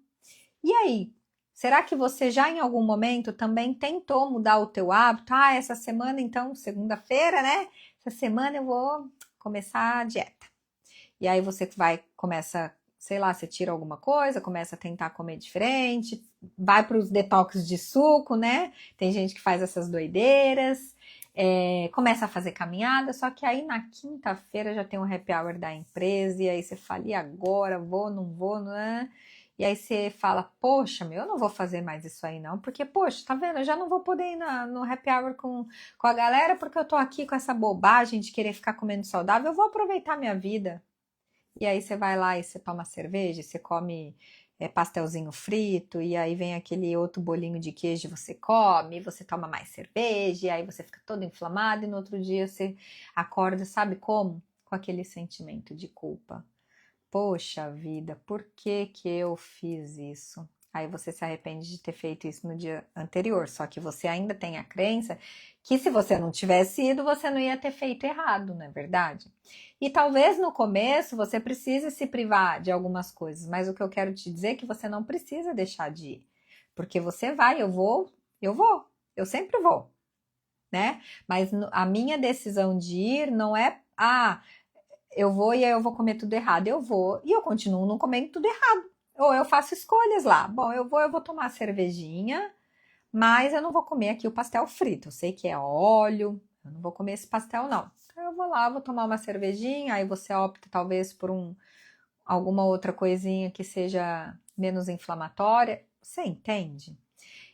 E aí, será que você já em algum momento também tentou mudar o teu hábito? Ah, essa semana então, segunda-feira, né? Essa semana eu vou começar a dieta. E aí você começa, sei lá, você tira alguma coisa, começa a tentar comer diferente, vai para os detox de suco, né? Tem gente que faz essas doideiras, começa a fazer caminhada, só que aí na quinta-feira já tem um happy hour da empresa, e aí você fala, e agora? Vou, não vou, não é? E aí você fala, poxa, eu não vou fazer mais isso aí não, porque, poxa, tá vendo? Eu já não vou poder ir no happy hour com a galera, porque eu tô aqui com essa bobagem de querer ficar comendo saudável, eu vou aproveitar minha vida. E aí você vai lá e você toma cerveja, você come pastelzinho frito, e aí vem aquele outro bolinho de queijo, você come, você toma mais cerveja, e aí você fica todo inflamado, e no outro dia você acorda, sabe como? Com aquele sentimento de culpa. Poxa vida, por que que eu fiz isso? Aí você se arrepende de ter feito isso no dia anterior, só que você ainda tem a crença que se você não tivesse ido, você não ia ter feito errado, não é verdade? E talvez no começo você precise se privar de algumas coisas, mas o que eu quero te dizer é que você não precisa deixar de ir, porque você vai, eu sempre vou, né? Mas a minha decisão de ir não é, eu vou e aí eu vou comer tudo errado. Eu vou e eu continuo não comendo tudo errado. Ou eu faço escolhas lá. Bom, eu vou tomar a cervejinha, mas eu não vou comer aqui o pastel frito. Eu sei que é óleo, eu não vou comer esse pastel não. Então eu vou lá, vou tomar uma cervejinha, aí você opta talvez por alguma outra coisinha que seja menos inflamatória. Você entende?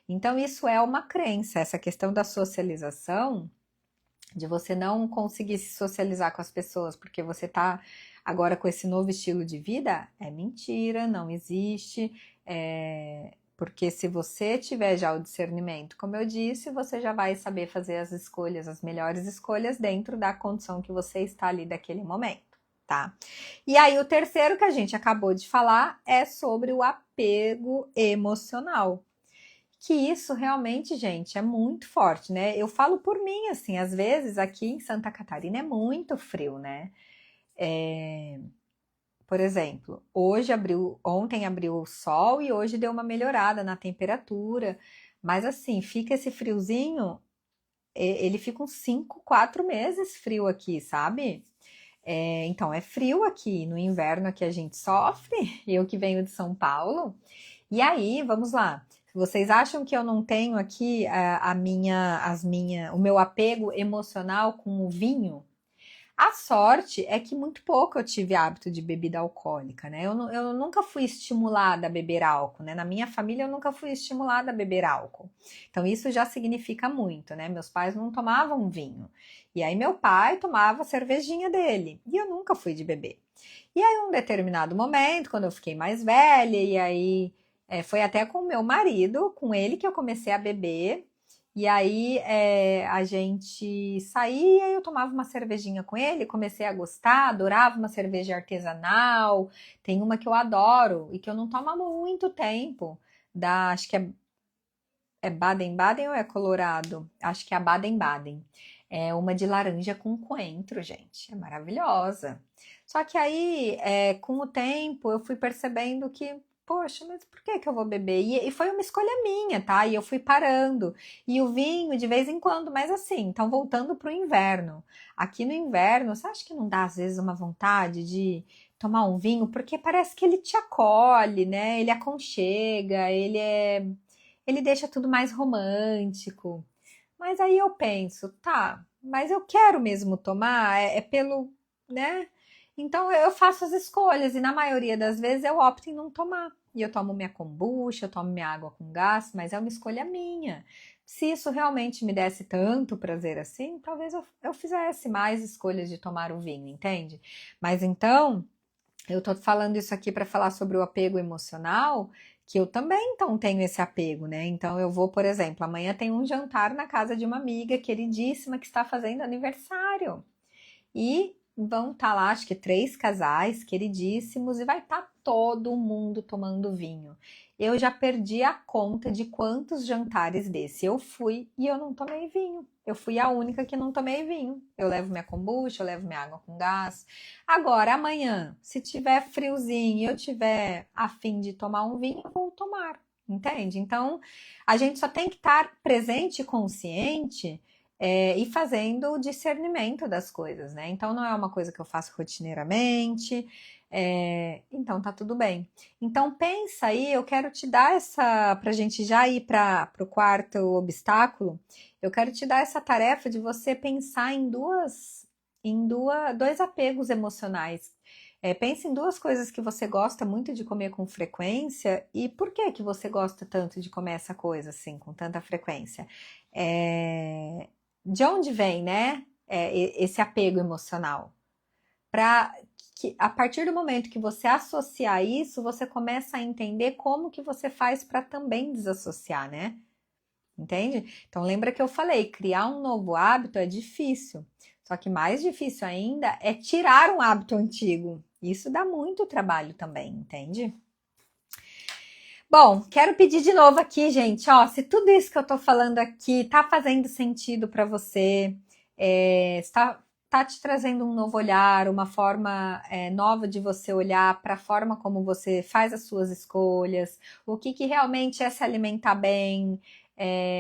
Então isso é uma crença, essa questão da socialização, de você não conseguir se socializar com as pessoas porque você tá agora com esse novo estilo de vida, é mentira, não existe. Porque se você tiver já o discernimento, como eu disse, você já vai saber fazer as escolhas, as melhores escolhas dentro da condição que você está ali daquele momento, tá? E aí o terceiro que a gente acabou de falar é sobre o apego emocional. Que isso realmente, gente, é muito forte, né? Eu falo por mim, assim, às vezes aqui em Santa Catarina é muito frio, né? Por exemplo, ontem abriu o sol e hoje deu uma melhorada na temperatura, mas assim, fica esse friozinho, ele fica uns 5, 4 meses frio aqui, sabe? Então, é frio aqui, no inverno aqui a gente sofre, eu que venho de São Paulo. E aí, vamos lá. Vocês acham que eu não tenho aqui o meu apego emocional com o vinho? A sorte é que muito pouco eu tive hábito de bebida alcoólica, né? Eu nunca fui estimulada a beber álcool, né? Na minha família eu nunca fui estimulada a beber álcool. Então isso já significa muito, né? Meus pais não tomavam vinho. E aí meu pai tomava a cervejinha dele. E eu nunca fui de beber. E aí, em um determinado momento, quando eu fiquei mais velha, e aí foi até com o meu marido, com ele que eu comecei a beber. E aí a gente saía, eu tomava uma cervejinha com ele, comecei a gostar, adorava uma cerveja artesanal. Tem uma que eu adoro e que eu não tomo há muito tempo, acho que é Baden-Baden ou é Colorado? Acho que é a Baden-Baden. É uma de laranja com coentro, gente. É maravilhosa. Só que aí, com o tempo, eu fui percebendo que, poxa, mas por que eu vou beber? E foi uma escolha minha, tá? E eu fui parando. E o vinho, de vez em quando, mas assim, então voltando pro inverno. Aqui no inverno, você acha que não dá, às vezes, uma vontade de tomar um vinho? Porque parece que ele te acolhe, né? Ele aconchega, ele deixa tudo mais romântico. Mas aí eu penso, tá, mas eu quero mesmo tomar, pelo, né? Então eu faço as escolhas e na maioria das vezes eu opto em não tomar. E eu tomo minha kombucha, eu tomo minha água com gás, mas é uma escolha minha. Se isso realmente me desse tanto prazer assim, talvez eu fizesse mais escolhas de tomar o vinho, entende? Mas então, eu tô falando isso aqui para falar sobre o apego emocional, que eu também então tenho esse apego, né? Então eu vou, por exemplo, amanhã tem um jantar na casa de uma amiga queridíssima que está fazendo aniversário. E vão estar lá, acho que 3 casais queridíssimos, e vai estar todo mundo tomando vinho. Eu já perdi a conta de quantos jantares desse eu fui e eu não tomei vinho. Eu fui a única que não tomei vinho. Eu levo minha kombucha, eu levo minha água com gás. Agora, amanhã, se tiver friozinho e eu tiver a fim de tomar um vinho, eu vou tomar. Entende? Então, a gente só tem que estar presente e consciente e fazendo o discernimento das coisas, né? Então não é uma coisa que eu faço rotineiramente, então tá tudo bem. Então pensa aí, eu quero te dar pra gente já ir para o quarto obstáculo, eu quero te dar essa tarefa de você pensar em dois apegos emocionais. Pense em 2 coisas que você gosta muito de comer com frequência e por que você gosta tanto de comer essa coisa assim, com tanta frequência. De onde vem, né, esse apego emocional? Para que a partir do momento que você associar isso, você começa a entender como que você faz para também desassociar, né? Entende? Então lembra que eu falei, criar um novo hábito é difícil. Só que mais difícil ainda é tirar um hábito antigo. Isso dá muito trabalho também, entende? Bom, quero pedir de novo aqui, gente, ó, se tudo isso que eu tô falando aqui tá fazendo sentido para você, tá te trazendo um novo olhar, uma forma nova de você olhar para a forma como você faz as suas escolhas, o que realmente é se alimentar bem,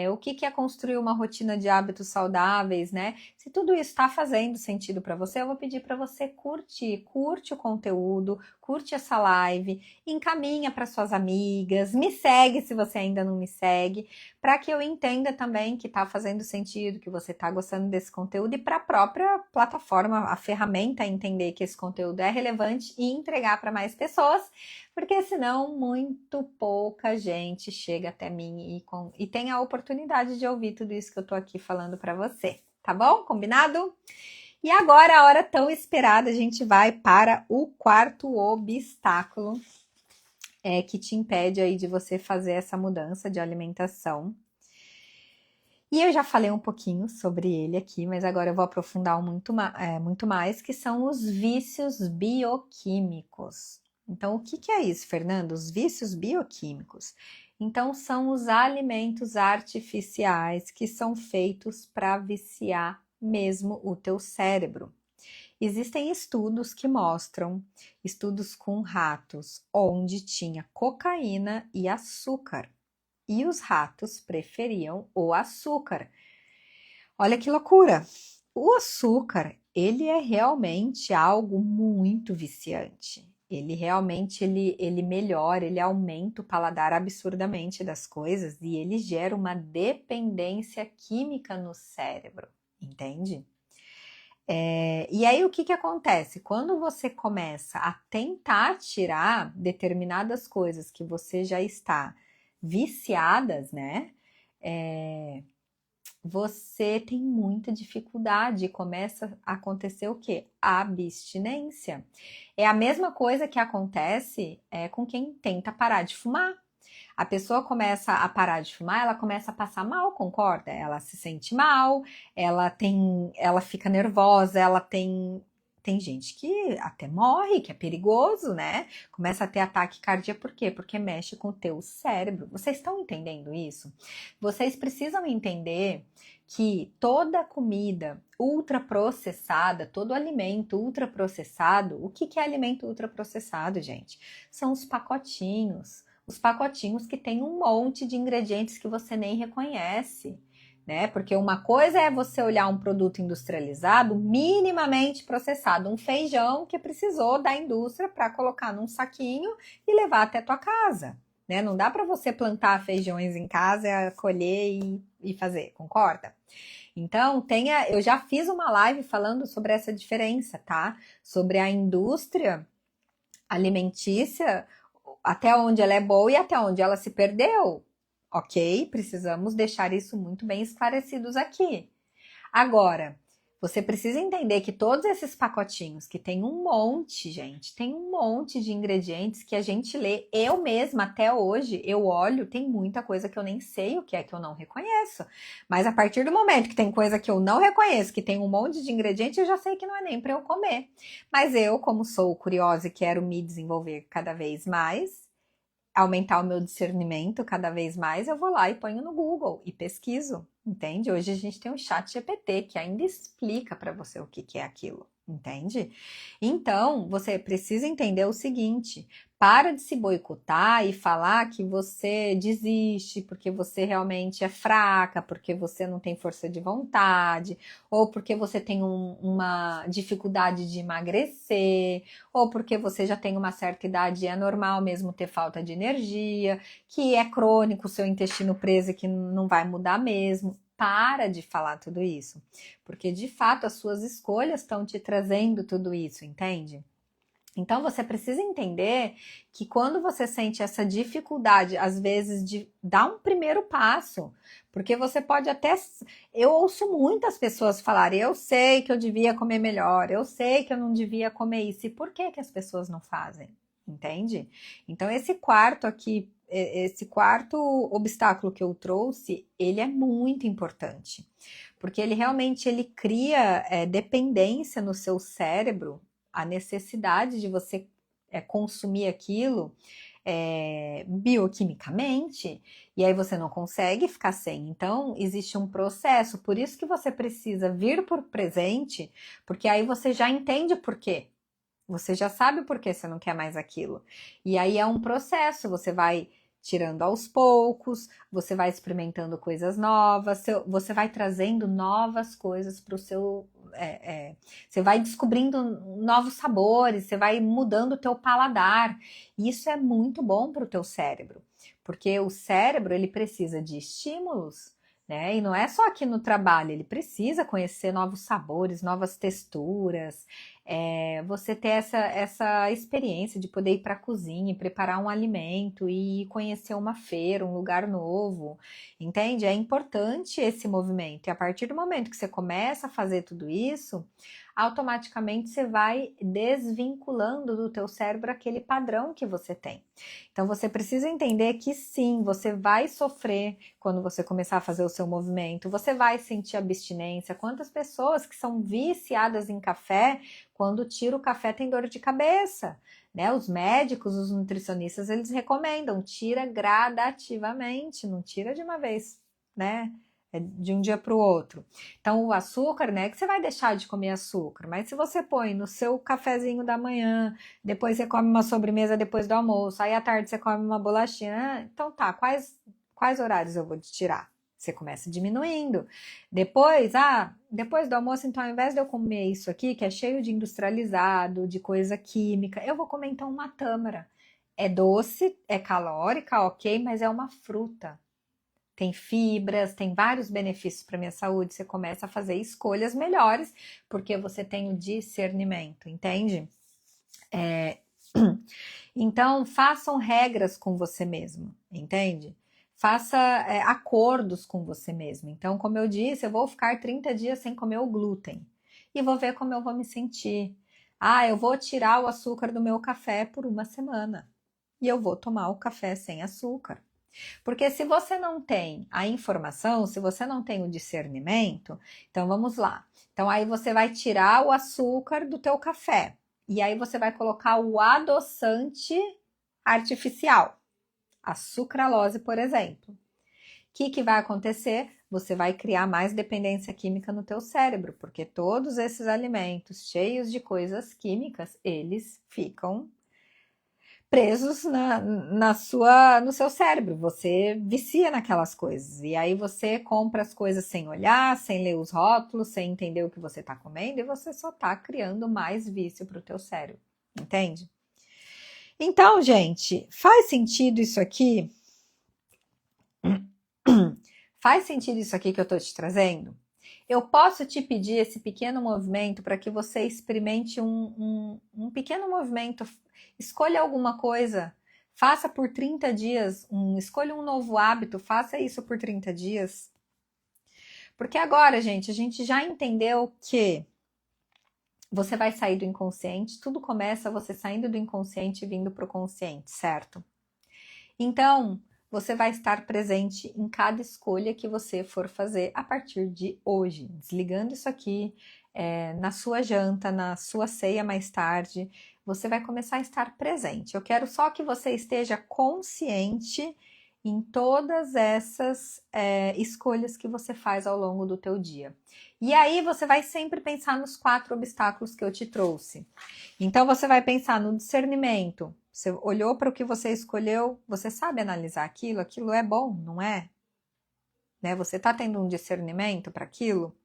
o que é construir uma rotina de hábitos saudáveis, né? Se tudo isso está fazendo sentido para você, eu vou pedir para você curte o conteúdo, curte essa live, encaminha para suas amigas, me segue se você ainda não me segue, para que eu entenda também que está fazendo sentido, que você está gostando desse conteúdo e para a própria plataforma, a ferramenta entender que esse conteúdo é relevante e entregar para mais pessoas, porque senão muito pouca gente chega até mim e tem a oportunidade de ouvir tudo isso que eu tô aqui falando para você, tá bom? Combinado? E agora, a hora tão esperada, a gente vai para o quarto obstáculo que te impede aí de você fazer essa mudança de alimentação. E eu já falei um pouquinho sobre ele aqui, mas agora eu vou aprofundar muito mais, que são os vícios bioquímicos. Então, o que é isso, Fernando? Os vícios bioquímicos. Então, são os alimentos artificiais que são feitos para viciar mesmo o teu cérebro. Existem estudos que mostram, estudos com ratos, onde tinha cocaína e açúcar. E os ratos preferiam o açúcar. Olha que loucura! O açúcar, ele é realmente algo muito viciante. Ele realmente, ele melhora, ele aumenta o paladar absurdamente das coisas e ele gera uma dependência química no cérebro, entende? E aí o que acontece? Quando você começa a tentar tirar determinadas coisas que você já está viciadas, né? Você tem muita dificuldade e começa a acontecer o quê? A abstinência. É a mesma coisa que acontece com quem tenta parar de fumar. A pessoa começa a parar de fumar, ela começa a passar mal, concorda? Ela se sente mal, ela fica nervosa, tem gente que até morre, que é perigoso, né? Começa a ter ataque cardíaco, por quê? Porque mexe com o teu cérebro. Vocês estão entendendo isso? Vocês precisam entender que toda comida ultraprocessada, todo alimento ultraprocessado, o que é alimento ultraprocessado, gente? São os pacotinhos que tem um monte de ingredientes que você nem reconhece, né? Porque uma coisa é você olhar um produto industrializado minimamente processado, um feijão que precisou da indústria para colocar num saquinho e levar até tua casa, né? Não dá para você plantar feijões em casa, colher e fazer, concorda? Então, eu já fiz uma live falando sobre essa diferença, tá? Sobre a indústria alimentícia, até onde ela é boa e até onde ela se perdeu, ok? Precisamos deixar isso muito bem esclarecidos aqui. Agora, você precisa entender que todos esses pacotinhos, que tem um monte, gente, tem um monte de ingredientes que a gente lê. Eu mesma, até hoje, eu olho, tem muita coisa que eu nem sei o que é que eu não reconheço. Mas a partir do momento que tem coisa que eu não reconheço, que tem um monte de ingredientes, eu já sei que não é nem para eu comer. Mas eu, como sou curiosa e quero me desenvolver cada vez mais, aumentar o meu discernimento cada vez mais, eu vou lá e ponho no Google e pesquiso, entende? Hoje a gente tem um chat GPT que ainda explica para você o que é aquilo, entende? Então, você precisa entender o seguinte, para de se boicotar e falar que você desiste porque você realmente é fraca, porque você não tem força de vontade, ou porque você tem uma dificuldade de emagrecer, ou porque você já tem uma certa idade e é normal mesmo ter falta de energia, que é crônico o seu intestino preso e que não vai mudar mesmo. Para de falar tudo isso, porque de fato as suas escolhas estão te trazendo tudo isso, entende? Então você precisa entender que quando você sente essa dificuldade, às vezes, de dar um primeiro passo, porque você pode até... Eu ouço muitas pessoas falarem, eu sei que eu devia comer melhor, eu sei que eu não devia comer isso, e por que as pessoas não fazem? Entende? Então esse quarto obstáculo que eu trouxe, ele é muito importante, porque ele realmente cria dependência no seu cérebro, a necessidade de você consumir aquilo bioquimicamente, e aí você não consegue ficar sem. Então, existe um processo, por isso que você precisa vir por presente, porque aí você já entende o porquê. Você já sabe o porquê você não quer mais aquilo. E aí é um processo, você vai tirando aos poucos, você vai experimentando coisas novas, você vai trazendo novas coisas para o seu... você vai descobrindo novos sabores, você vai mudando o teu paladar. E isso é muito bom para o teu cérebro, porque o cérebro ele precisa de estímulos, né? E não é só aqui no trabalho, ele precisa conhecer novos sabores, novas texturas, você ter essa experiência de poder ir para a cozinha e preparar um alimento e conhecer uma feira, um lugar novo, entende? É importante esse movimento, e a partir do momento que você começa a fazer tudo isso, automaticamente você vai desvinculando do teu cérebro aquele padrão que você tem. Então você precisa entender que sim, você vai sofrer quando você começar a fazer o seu movimento, você vai sentir abstinência. Quantas pessoas que são viciadas em café, quando tira o café tem dor de cabeça, né? Os médicos, os nutricionistas, eles recomendam, tira gradativamente, não tira de uma vez, né? De um dia para o outro. Então o açúcar, né, que você vai deixar de comer açúcar, mas se você põe no seu cafezinho da manhã, depois você come uma sobremesa depois do almoço, aí à tarde você come uma bolachinha, então tá, quais horários eu vou te tirar? Você começa diminuindo. Depois do almoço, então ao invés de eu comer isso aqui, que é cheio de industrializado, de coisa química, eu vou comer então uma tâmara. É doce, é calórica, ok, mas é uma fruta. Tem fibras, tem vários benefícios para a minha saúde. Você começa a fazer escolhas melhores porque você tem o discernimento, entende? Então, façam regras com você mesmo, entende? Faça acordos com você mesmo. Então, como eu disse, eu vou ficar 30 dias sem comer o glúten e vou ver como eu vou me sentir. Eu vou tirar o açúcar do meu café por uma semana e eu vou tomar o café sem açúcar. Porque se você não tem a informação, se você não tem o discernimento, então vamos lá. Então aí você vai tirar o açúcar do teu café e aí você vai colocar o adoçante artificial, a sucralose, por exemplo. O que vai acontecer? Você vai criar mais dependência química no teu cérebro, porque todos esses alimentos cheios de coisas químicas, eles ficam presos no seu cérebro, você vicia naquelas coisas, e aí você compra as coisas sem olhar, sem ler os rótulos, sem entender o que você está comendo, e você só está criando mais vício para o teu cérebro, entende? Então, gente, faz sentido isso aqui? Faz sentido isso aqui que eu estou te trazendo? Eu posso te pedir esse pequeno movimento para que você experimente um pequeno movimento. Escolha alguma coisa, faça por 30 dias, escolha um novo hábito, faça isso por 30 dias. Porque agora, gente, a gente já entendeu que você vai sair do inconsciente, tudo começa você saindo do inconsciente e vindo para o consciente, certo? Então, você vai estar presente em cada escolha que você for fazer a partir de hoje. Desligando isso aqui, na sua janta, na sua ceia mais tarde, você vai começar a estar presente. Eu quero só que você esteja consciente em todas essas escolhas que você faz ao longo do teu dia. E aí você vai sempre pensar nos 4 obstáculos que eu te trouxe. Então você vai pensar no discernimento. Você olhou para o que você escolheu, você sabe analisar aquilo é bom, não é? Né? Você está tendo um discernimento para aquilo?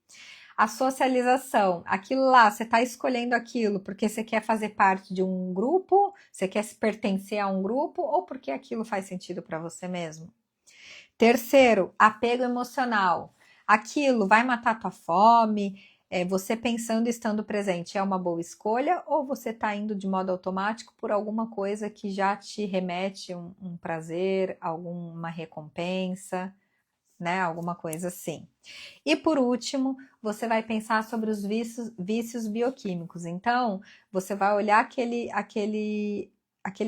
A socialização, aquilo lá, você está escolhendo aquilo porque você quer fazer parte de um grupo, você quer pertencer a um grupo ou porque aquilo faz sentido para você mesmo? Terceiro, apego emocional. Aquilo vai matar tua fome, você pensando e estando presente é uma boa escolha ou você está indo de modo automático por alguma coisa que já te remete um prazer, alguma recompensa, né? Alguma coisa assim. E por último, você vai pensar sobre os vícios bioquímicos. Então, você vai olhar aquele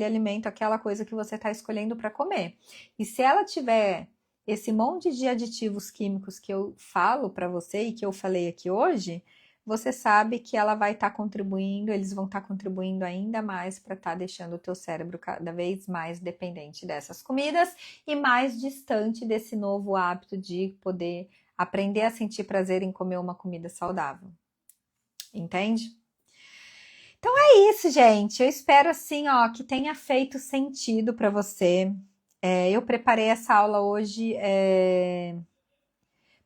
alimento, aquela coisa que você está escolhendo para comer. E se ela tiver esse monte de aditivos químicos que eu falo para você e que eu falei aqui hoje, você sabe que ela vai estar contribuindo, eles vão estar contribuindo ainda mais para estar deixando o teu cérebro cada vez mais dependente dessas comidas e mais distante desse novo hábito de poder aprender a sentir prazer em comer uma comida saudável. Entende? Então é isso, gente. Eu espero assim, ó, que tenha feito sentido para você. Eu preparei essa aula hoje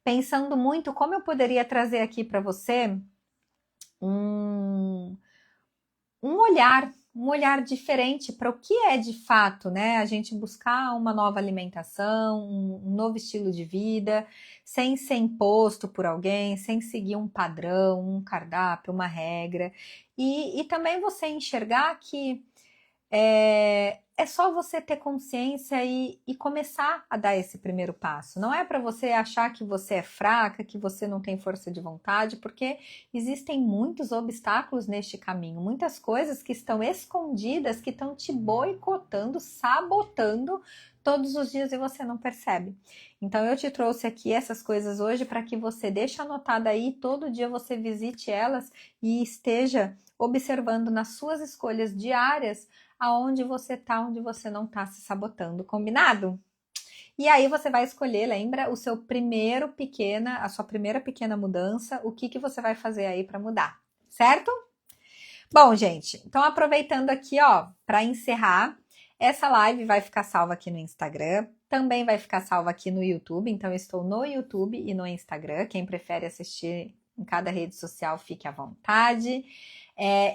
pensando muito como eu poderia trazer aqui para você um olhar diferente para o que é de fato, né? A gente buscar uma nova alimentação, um novo estilo de vida, sem ser imposto por alguém, sem seguir um padrão, um cardápio, uma regra. E também você enxergar que é só você ter consciência e começar a dar esse primeiro passo. Não é para você achar que você é fraca, que você não tem força de vontade, porque existem muitos obstáculos neste caminho, muitas coisas que estão escondidas, que estão te boicotando, sabotando todos os dias e você não percebe. Então eu te trouxe aqui essas coisas hoje para que você deixe anotado aí, todo dia você visite elas e esteja observando nas suas escolhas diárias aonde você tá, onde você não tá se sabotando, combinado? E aí você vai escolher, lembra, a sua primeira pequena mudança, o que você vai fazer aí para mudar, certo? Bom, gente, então aproveitando aqui, ó, para encerrar, essa live vai ficar salva aqui no Instagram, também vai ficar salva aqui no YouTube, então eu estou no YouTube e no Instagram, quem prefere assistir em cada rede social, fique à vontade.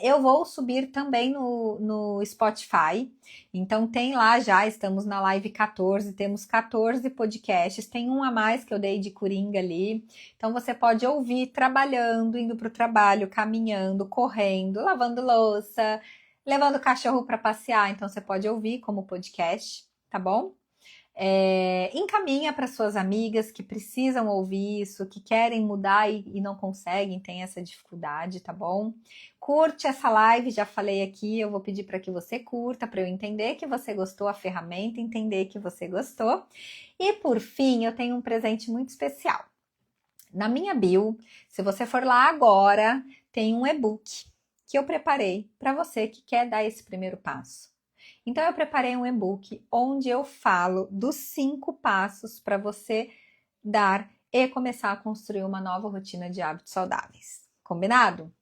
Eu vou subir também no Spotify, então tem lá já, estamos na live 14, temos 14 podcasts, tem um a mais que eu dei de coringa ali, então você pode ouvir trabalhando, indo para o trabalho, caminhando, correndo, lavando louça, levando o cachorro para passear, então você pode ouvir como podcast, tá bom? Encaminha para suas amigas que precisam ouvir isso, que querem mudar e não conseguem, tem essa dificuldade, tá bom? Curte essa live, já falei aqui, eu vou pedir para que você curta, para eu entender que você gostou a ferramenta, entender que você gostou. E por fim, eu tenho um presente muito especial. Na minha bio, se você for lá agora, tem um e-book que eu preparei para você que quer dar esse primeiro passo. Então eu preparei um e-book onde eu falo dos 5 passos para você dar e começar a construir uma nova rotina de hábitos saudáveis. Combinado?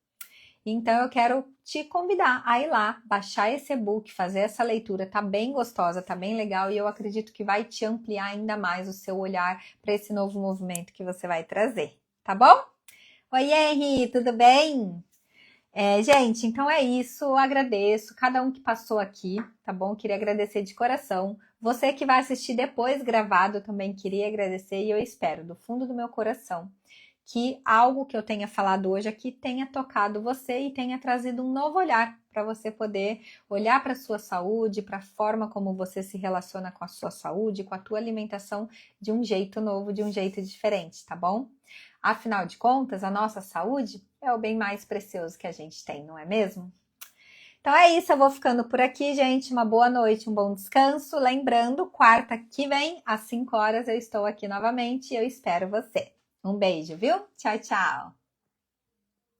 Então eu quero te convidar a ir lá, baixar esse e-book, fazer essa leitura, tá bem gostosa, tá bem legal e eu acredito que vai te ampliar ainda mais o seu olhar para esse novo movimento que você vai trazer, tá bom? Oi, Henry, tudo bem? Gente, então é isso, eu agradeço cada um que passou aqui, tá bom? Queria agradecer de coração. Você que vai assistir depois gravado, eu também queria agradecer e eu espero, do fundo do meu coração, que algo que eu tenha falado hoje aqui tenha tocado você e tenha trazido um novo olhar para você poder olhar para a sua saúde, para a forma como você se relaciona com a sua saúde, com a tua alimentação de um jeito novo, de um jeito diferente, tá bom? Afinal de contas, a nossa saúde é o bem mais precioso que a gente tem, não é mesmo? Então é isso, eu vou ficando por aqui, gente. Uma boa noite, um bom descanso. Lembrando, quarta que vem, às 5 horas, eu estou aqui novamente e eu espero você. Um beijo, viu? Tchau, tchau!